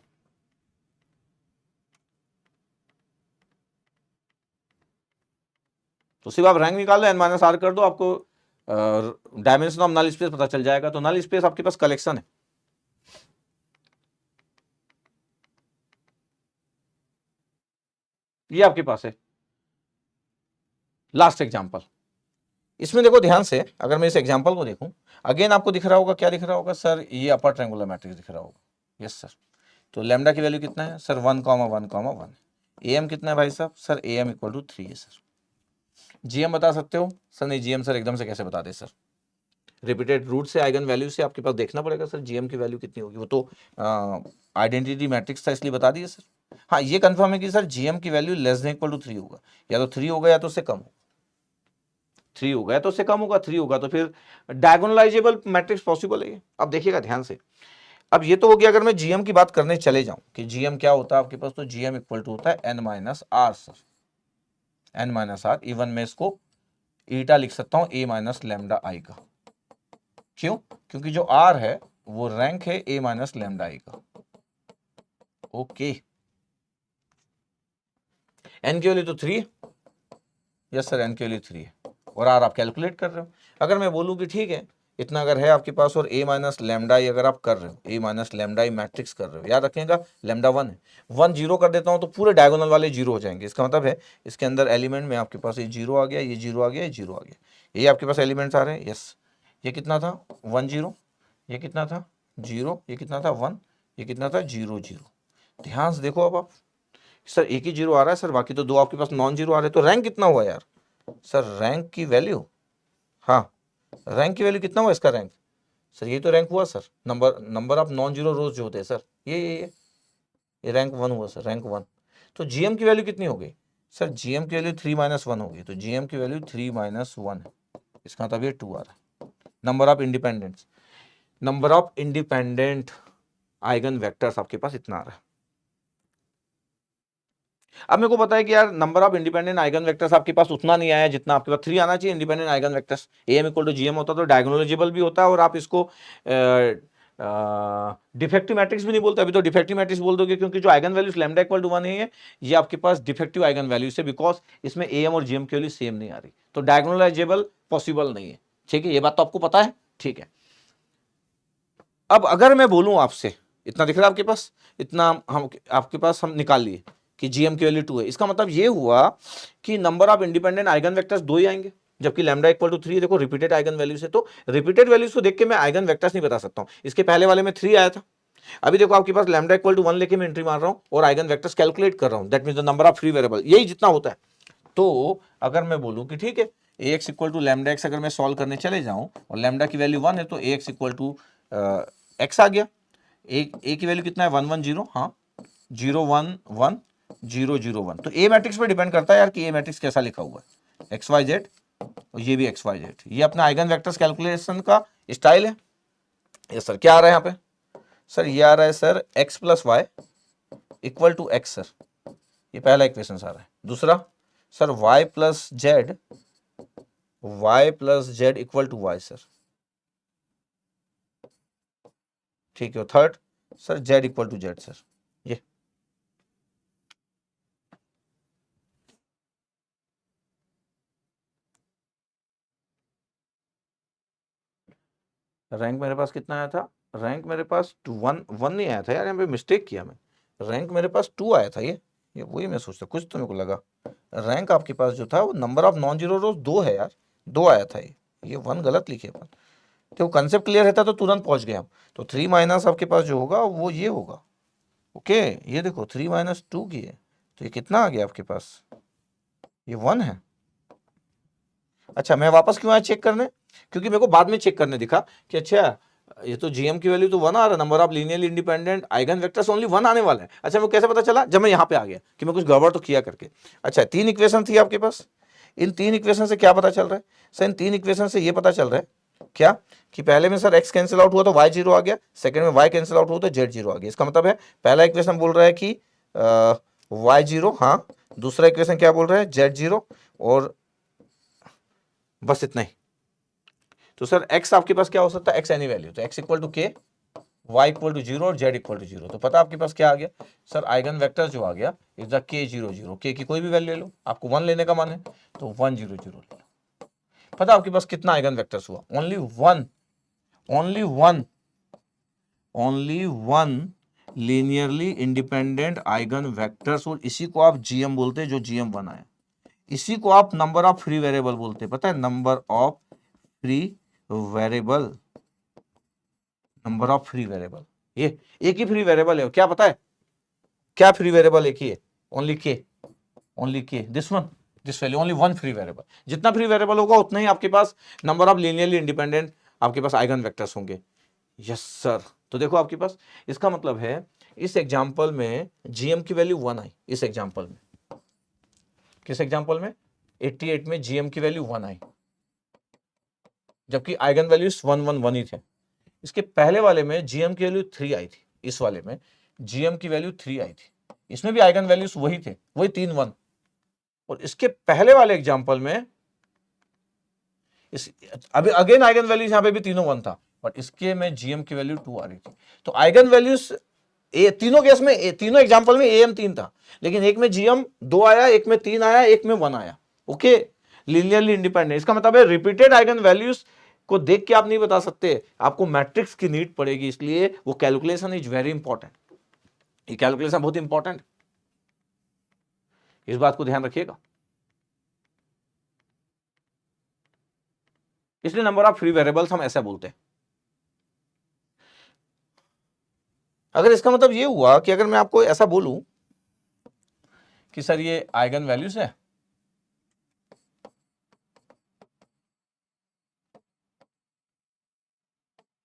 तो सिर्फ आप रैंक निकाल दो, एन माइनस आर कर दो, आपको डायमेंशन ऑफ नल स्पेस पता चल जाएगा। तो नल स्पेस आपके पास कलेक्शन है, ये आपके पास है। लास्ट एग्जांपल, इसमें देखो ध्यान से, अगर मैं इस एग्जांपल को देखूं, अगेन आपको दिख रहा होगा, क्या दिख रहा होगा सर, ये अपर ट्रायंगुलर मैट्रिक्स दिख रहा होगा। Yes sir. तो लैम्डा की वैल्यू कितना है सर, 1,1,1। एम कितना है भाई साहब, सर एम इक्वल टू 3 है सर। जीएम बता सकते हो सर? नहीं, जीएम सर एकदम से कैसे बता दे सर, रिपीटेड रूट से आइगन वैल्यू से आपके पास देखना पड़ेगा सर जीएम की वैल्यू कितनी होगी। वो तो आइडेंटिटी मैट्रिक्स था इसलिए बता दिए सर। हाँ, ये कंफर्म है कि सर जीएम की value less than equal to 3 होगा, या तो 3 होगा या तो उससे कम होगा। 3 होगा या तो उससे कम होगा, 3 होगा तो फिर डायगोनलाइजेबल मैट्रिक्स पॉसिबल है। अब देखिएगा ध्यान से, अब ये तो हो गया अगर मैं जीएम की बात करने चले जाऊं कि जीएम क्या होता है आपके पास, तो जीएम इक्वल टू होता है n minus r sir, N minus r. Even मैं इसको ईटा लिख सकता हूं ए माइनस लेमडा आई का। क्यों? क्योंकि जो आर है वो रैंक है ए माइनस लेमडा आई का। ओके, एन की वैल्यू तो 3 है। यस सर, एन की वैल्यू 3 है और आर आप कैलकुलेट कर रहे हो। अगर मैं बोलूं कि ठीक है इतना अगर है आपके पास और ए माइनस लेमडा आई अगर आप कर रहे हो, ए माइनस लेमडा आई मैट्रिक्स कर रहे हो, याद रखिएगा लेमडा 1 है, 1 जीरो कर देता हूं तो पूरे डायगोनल वाले जीरो हो जाएंगे। इसका मतलब है इसके अंदर एलिमेंट में आपके पास ये जीरो आ गया, ये जीरो आ गया, ये जीरो आ गया, ये आपके पास एलिमेंट्स आ रहे हैं। यस, ये कितना था 1 0, ये कितना था 0, ये कितना था 1, ये कितना था 0 0। ध्यान से देखो अब आप, सर एक ही जीरो आ रहा है सर, बाकी तो दो आपके पास नॉन जीरो आ रहे हैं, तो रैंक कितना हुआ यार सर, रैंक की वैल्यू, हाँ रैंक की वैल्यू कितना हुआ इसका रैंक सर, ये तो रैंक हुआ sir, number of non zero रोज जो होते हैं सर, ये रैंक 1 हुआ सर, रैंक 1। तो जीएम की वैल्यू कितनी हो गई सर, जीएम की वैल्यू 3 - 1 होगी, तो जीएम की वैल्यू 3 - 1 है, इसका मतलब ये 2 आ रहा है। Number of independent eigen vectors आपके पास इतना आ रहा है। अब मेरे को पता है कि यार number of independent eigen vectors आपके पास उतना नहीं आया जितना आपके पास 3 आना चाहिए independent eigen vectors. M equal to GM होता तो डायगोनलाइजेबल भी होता है और आप इसको डिफेक्टिव मैट्रिक्स भी नहीं बोलते, अभी तो डिफेक्टिव मैट्रिक्स बोल दोगे क्योंकि जो eigen values lambda equal to 1 है ये आपके पास डिफेक्टिव आइगन वैल्यूज है, बिकॉज इसमें एम और जीएम की वैल्यू सेम नहीं आ रही, तो डायगोनलाइजेबल पॉसिबल नहीं है। ठीक है, ये बात तो आपको पता है। ठीक है, अब अगर मैं बोलूं आपसे, इतना दिख रहा है आपके पास, इतना हम आपके पास हम निकाल लिए कि जीएम की वैल्यू 2 है, इसका मतलब ये हुआ कि number of independent eigen vectors 2 ही आएंगे, जबकि लैम्डा इक्वल टू 3 देखो रिपीटेड आइगन वैल्यूज है, तो रिपीटेड वैल्यूज को देख के मैं आइगन वेक्टर्स नहीं बता सकता हूं। इसके पहले वाले में 3 आया था, अभी देखो आपके पास लैम्डा इक्वल टू 1 लेके मैं एंट्री मार रहा हूं और आइगन वेक्टर्स कैलकुलेट कर रहा हूं, that means the number of free variable यही जितना होता है। तो अगर मैं बोलूं कि ठीक है x equal to lambda x अगर मैं सॉल्व करने चले जाऊं और लैम्डा की वैल्यू 1 है तो एक्स इक्वल टू एक्स आ गया। ए की वैल्यू कितना है 1 1 0, हाँ 0 1 1, 0 0 1। तो ए मैट्रिक्स पे डिपेंड करता है यार कि ए मैट्रिक्स कैसा लिखा हुआ है, एक्स वाई जेड और ये भी एक्स वाई जेड। ये अपना आइगन वेक्टर्स कैलकुलेशन का स्टाइल है। यस सर, क्या आ रहा है यहाँ पे? सर ये आ रहा है sir x plus y equal to x sir, ये पहला इक्वेशन आ रहा है। दूसरा sir y plus z equal to y sir, ठीक है। Third sir z equal to z sir. ये रैंक मेरे पास कितना आया था? रैंक मेरे पास 1 नहीं आया था यार, यहाँ पे मिस्टेक किया मैं। रैंक मेरे पास 2 आया था। ये वही मैं सोचता, कुछ तो मेरे को लगा। रैंक आपके पास जो था वो नंबर ऑफ नॉन जीरो रोज 2 है यार, 2 आया था। ये 1 गलत लिखे अपन। तो कंसेप्ट क्लियर रहता तो तुरंत पहुंच गए हम। तो 3 माइनस आपके पास जो होगा वो ये होगा। ओके, ये देखो 3 माइनस 2 की है, तो ये कितना आ गया आपके पास? ये 1 है। अच्छा, मैं वापस क्यों आया चेक करने? क्योंकि मेरे को बाद में चेक करने दिखा कि अच्छा ये तो जीएम की वैल्यू तो 1 आ रहा है, number of linearly independent eigen vectors only 1 आने वाला है। अच्छा, मेरे को कैसे पता चला? जब मैं यहाँ पे आ गया कि मैं कुछ गड़बड़ तो किया करके। अच्छा, 3 इक्वेशन थी आपके पास। इन 3 इक्वेशन से क्या पता चल रहा है सर? इन 3 इक्वेशन से ये पता चल रहा है क्या कि पहले में सर एक्स कैंसिल आउट हुआ तो वाई जीरो आ गया, सेकंड में वाई कैंसिल आउट हुआ तो जेड जीरो आ गया। इसका मतलब है पहला इक्वेशन बोल रहा है कि वाई जीरो, हाँ। दूसरा इक्वेशन क्या बोल रहा है? Z zero. और बस इतना ही। तो सर x आपके पास क्या हो सकता है? x एनी वैल्यू, तो x इक्वल टू के, y इक्वल टू 0 और z इक्वल टू 0। तो पता आपके पास क्या आ गया सर? आइगन वेक्टर जो आ गया इज द k 0 0। k की कोई भी वैल्यू ले लो, आपको 1 लेने का मन है तो 1 0 0 ले लो। पता आपके पास कितना आइगन वेक्टर्स हुआ? Only one, only one, only one linearly independent eigen vectors. और इसी को आप जीएम बोलते हैं, जो जीएम 1 आया। इसी को आप नंबर ऑफ फ्री वेरिएबल बोलते हैं। पता है? Number of free variable, number of free variable. ये एक ही फ्री वेरिएबल है, क्या पता है क्या फ्री वेरिएबल? एक ही है, ओनली के, ओनली के, this one, this value, only one free variable. जितना फ्री वेरिएबल होगा उतना ही आपके पास नंबर ऑफ लीनियरली इंडिपेंडेंट आपके पास आइगन वेक्टर्स होंगे। Yes sir. तो देखो आपके पास, इसका मतलब है इस एग्जांपल में जीएम की वैल्यू 1 आई। इस एग्जांपल में, किस एग्जांपल में? 88 में जीएम की वैल्यू 1 आई, जबकि आइगन वैल्यूज 1 1 1 ही थे। इसके पहले वाले में जीएम की वैल्यू 3 आई थी, इस वाले में जीएम की वैल्यू 3 आई थी। इसमें भी आइगन वैल्यूज वही थे, वही 3 1। और इसके पहले वाले एग्जांपल में इस अभी अगेन आइगन वैल्यूज यहां पे भी तीनों 1 था, बट इसके में जीएम की वैल्यू 2 आ रही थी। तो आइगन वैल्यूज तीनों केस में, तीनों एग्जांपल में एएम 3 था, लेकिन एक में जीएम 2 आया, एक में 3 आया, एक में 1 आया। Okay, linearly independent. इसका मतलब है रिपीटेड आइगन वैल्यूज को देख के आप नहीं बता सकते, आपको मैट्रिक्स की नीड पड़ेगी। इसलिए वो कैलकुलेशन इज वेरी इंपॉर्टेंट। ये कैलकुलेशन बहुत इंपॉर्टेंट, इस बात को ध्यान रखिएगा। इसलिए नंबर ऑफ फ्री वेरिएबल्स हम ऐसा बोलते हैं। अगर इसका मतलब ये हुआ कि अगर मैं आपको ऐसा बोलूं कि सर ये आइगन वैल्यूज है,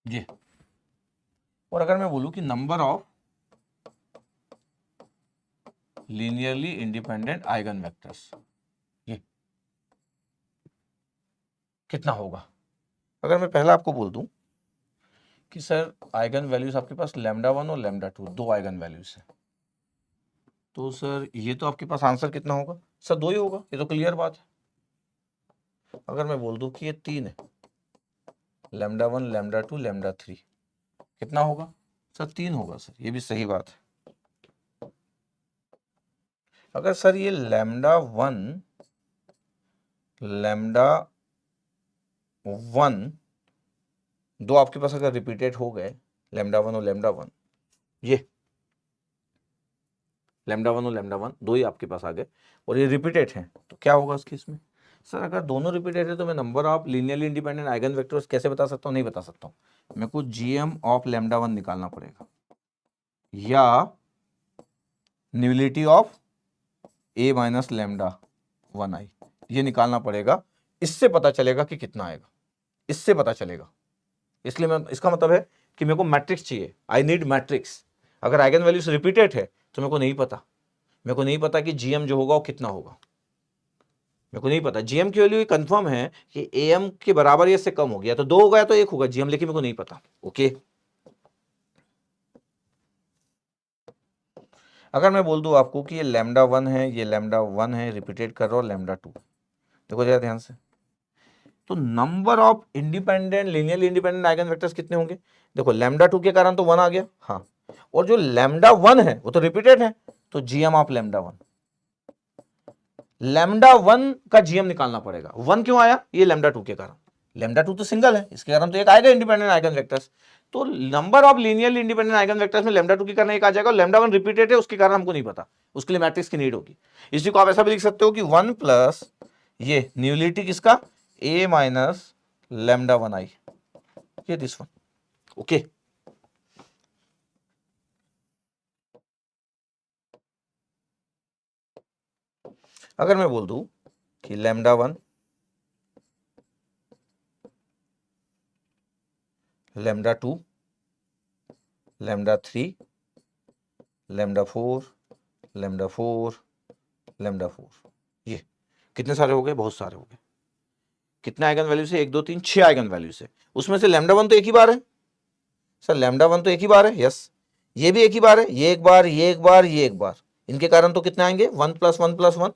जी, और अगर मैं बोलूं कि number of linearly independent eigen vectors, ये कितना होगा? अगर मैं पहला आपको बोल दूं कि सर आइगन वैल्यूज आपके पास लैम्डा 1 और लैम्डा 2, दो आइगन वैल्यूज है, तो सर ये तो आपके पास आंसर कितना होगा? सर 2 ही होगा, ये तो क्लियर बात है। अगर मैं बोल दूं कि ये 3 है, लैम्डा 1 लैम्डा 2 लैम्डा 3, कितना होगा? सर 3 होगा सर, ये भी सही बात है। अगर सर ये लैम्डा 1 लैम्डा 1 दो आपके पास अगर रिपीटेड हो गए, लैम्डा 1 और लैम्डा 1, ये लैम्डा 1 और लैम्डा 1 दो ही आपके पास आ गए और ये रिपीटेड हैं, तो क्या होगा उस केस में? सर अगर दोनों रिपीटेड है तो मैं number of linearly independent eigen vectors कैसे बता सकता हूँ? नहीं बता सकता हूँ। मेरे को जीएम ऑफ लैम्डा 1 निकालना पड़ेगा, या न्यूलिटी ऑफ ए माइनस लैम्डा 1 आई, ये निकालना पड़ेगा। इससे पता चलेगा कि कितना आएगा, इससे पता चलेगा। इसलिए मैं, इसका मतलब है कि मेरे को मैट्रिक्स चाहिए, आई नीड मैट्रिक्स। अगर आइगन वैल्यूज रिपीटेड है तो मेरे को नहीं पता, मेरे को नहीं पता कि जीएम जो होगा वो कितना होगा, मेरे को नहीं पता। जीएम की वैल्यू कंफर्म है कि एएम के बराबर या इससे कम हो गया तो 2 होगा या तो 1 होगा जीएम, लेकिन मेरे को नहीं पता। ओके, अगर मैं बोल दूं आपको कि ये लैम्डा 1 है, ये लैम्डा 1 है, रिपीटेड कर रहा हूं लैम्डा 2, देखो जरा ध्यान से, तो number of independent linearly independent eigen vectors कितने होंगे? देखो लैम्डा 2 के कारण तो 1 आ गया, हाँ, और जो लैम्डा 1 है वो तो रिपीटेड है, तो जीएम ऑफ लैम्डा 1, लैम्डा 1 का जीएम निकालना पड़ेगा। 1 क्यों आया? ये लैम्डा 2 के कारण, लैम्डा 2 तो सिंगल है, इसके कारण तो एक आएगा इंडिपेंडेंट आइगन वेक्टर्स, तो number of linearly independent eigen vectors में लैम्डा 2 के कारण एक आ जाएगा, और लैम्डा 1 रिपीटेड है उसके कारण हमको नहीं पता, उसके लिए मैट्रिक्स की नीड होगी। इसी को आप ऐसा भी लिख सकते हो कि 1 प्लस ये न्यूलिटी किसका, ए माइनस लैम्डा 1 आई, ये दिस वन। ओके, अगर मैं बोल दूं कि lambda 1, lambda 2, lambda 3, lambda 4, lambda 4, lambda 4, ये कितने सारे हो गए? बहुत सारे हो गए। कितने आइगन वैल्यू से? 1 2 3 6 आइगन वैल्यू से, उसमें से लैम्डा 1 तो एक ही बार है सर, लैम्डा 1 तो एक ही बार है, यस, ये भी एक ही बार है, ये एक बार, ये एक बार, ये एक बार, इनके कारण तो कितने आएंगे? 1 प्लस 1 प्लस 1,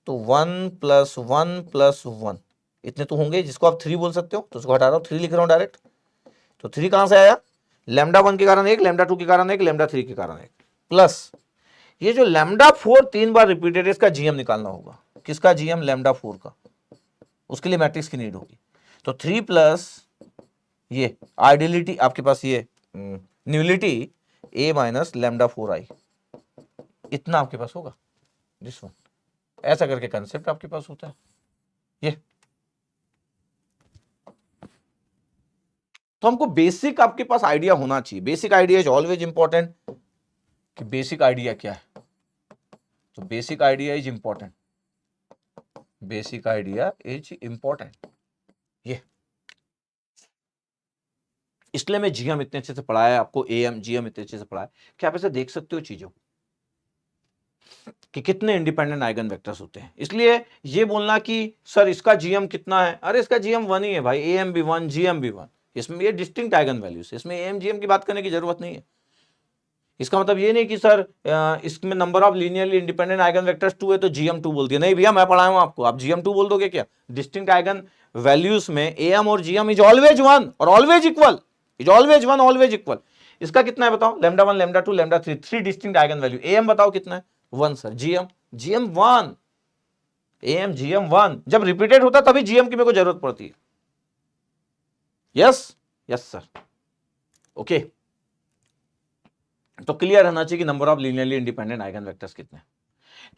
तो 1 प्लस 1 प्लस 1, इतने तो होंगे, जिसको आप 3 बोल सकते हो, तो उसको हटा रहा हूं, 3 लिख रहा हूं डायरेक्ट। तो 3 कहां से आया? लैम्डा 1 के कारण एक, लैम्डा 2 के कारण एक, लैम्डा 3 के कारण एक, प्लस ये जो लैम्डा 4 3 बार रिपीटेड है, इसका जीएम निकालना होगा। किसका जीएम? लैम्डा 4 का, उसके लिए मैट्रिक्स की नीड होगी। तो 3 प्लस ये आइडियलिटी आपके पास, ये न्यूलिटी ए माइनस लैम्डा 4 आई, इतना आपके पास होगा, दिस वन, ऐसा करके कंसेप्ट आपके पास होता है ये। तो हमको बेसिक आपके पास आइडिया होना चाहिए, basic idea is always important, कि बेसिक आइडिया क्या है, तो basic idea is important, basic idea is important, ये इसलिए मैं जीएम इतने अच्छे से पढ़ाया आपको, एएम जीएम इतने अच्छे से पढ़ाया कि आप ऐसे देख सकते हो चीजों कि कितने इंडिपेंडेंट आइगन वेक्टर्स होते हैं। इसलिए ये बोलना कि सर इसका जीएम कितना है, अरे इसका जीएम 1 ही है भाई, एएम भी 1 जीएम भी 1, इसमें ये डिस्टिंक्ट आइगन वैल्यूज, इसमें एएम जीएम की बात करने की जरूरत नहीं है। इसका मतलब ये नहीं कि सर इसमें number of linearly independent eigen vectors 2 है तो जीएम 2 बोल दिया, नहीं भैया मैं पढ़ाया हूं आपको, आप जीएम 2 बोल दोगे क्या? डिस्टिंक्ट आइगन वैल्यूज में एएम और जीएम इज ऑलवेज 1 और always equal, is always 1 always equal. इसका कितना है बताओ? Lambda 1 lambda 2 lambda 3, 3 distinct eigen value. Am बताओ कितना है? 1 sir. GM GM 1, am GM 1, जब रिपीटेड होता तभी जीएम की मेरे को जरूरत पड़ती है। Yes yes sir, okay. तो क्लियर रहना चाहिए कि number of linearly independent eigen vectors कितने।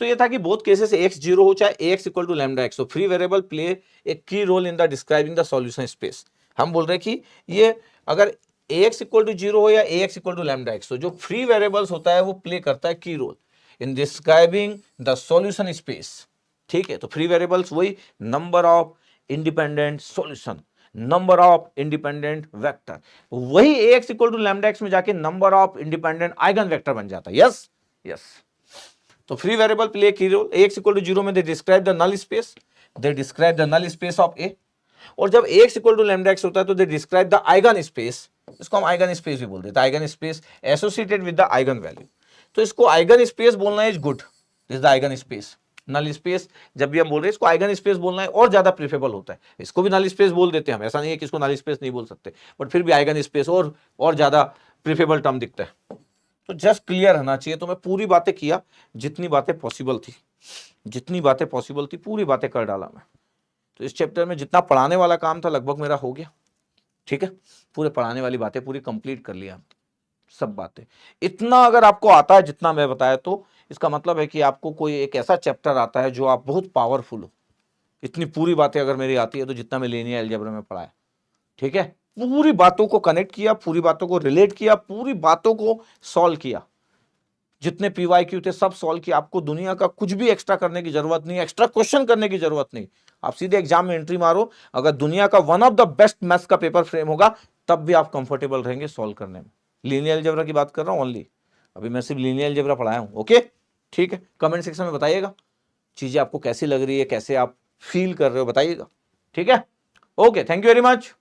तो ये था कि बोथ केसेस एक्स 0 हो चाहे x equal to lambda x हो, free variable play a key role in the describing the solution space. हम बोल रहे हैं कि ये अगर एक्स इक्वल टू 0 हो या x equal to lambda x हो, जो फ्री वेरिएबल्स होता है वो प्ले करता है key role in describing the solution space. ठीक है, तो फ्री वेरिएबल्स वही number of independent solution, number of independent vector, वही x equal to lambda x में जाके number of independent eigen vector बन जाता है। Yes yes. तो free variable play key role, x equal to 0 में they describe the null space, they describe the null space of A, और जब x equal to lambda x होता है तो they describe the eigen space, इसको हम eigen space भी बोलते हैं, eigen space associated with the eigen value. तो इसको आइगन स्पेस बोलना is good, this the eigen space. Null space जब भी हम बोल रहे हैं इसको आइगन स्पेस बोलना है और ज्यादा प्रेफरेबल होता है, इसको भी नल स्पेस बोल देते हैं हम, ऐसा नहीं है कि इसको नल स्पेस नहीं बोल सकते, बट फिर भी आइगन स्पेस और ज्यादा प्रेफरेबल टर्म दिखता है। तो जस्ट क्लियर रहना चाहिए। तो मैं पूरी बातें किया, जितनी बातें पॉसिबल थी, जितनी बातें पॉसिबल थी पूरी बातें कर डाला मैं। तो इस चैप्टर में जितना पढ़ाने वाला काम था लगभग मेरा हो गया। ठीक है, पूरे पढ़ाने वाली बातें पूरी कंप्लीट कर लिया, सब बातें। इतना अगर आपको आता है जितना मैं बताया, तो इसका मतलब है कि आपको कोई एक ऐसा चैप्टर आता है जो आप बहुत पावरफुल हो। इतनी पूरी बातें अगर मेरी आती है तो जितना मैं लीनियर अलजेब्रा में पढ़ाया, ठीक है, पूरी बातों को कनेक्ट किया, पूरी बातों को रिलेट किया, पूरी बातों को सॉल्व किया, जितने पीवाईक्यू थे सब सॉल्व किया। आपको दुनिया का कुछ भी एक्स्ट्रा करने की जरूरत नहीं, एक्स्ट्रा क्वेश्चन करने की जरूरत नहीं। आप सीधे एग्जाम में एंट्री मारो, अगर दुनिया का one of the best maths का पेपर फ्रेम होगा तब भी आप कंफर्टेबल रहेंगे सॉल्व करने में। लीनियर अलजेब्रा की बात कर रहा हूं ओनली, अभी मैं सिर्फ लीनियर अलजेब्रा पढ़ाया हूं। ओके, ठीक है, कमेंट सेक्शन में बताइएगा चीजें आपको कैसी लग रही है, कैसे आप फील कर रहे हो, बताइएगा। ठीक है, okay, thank you very much.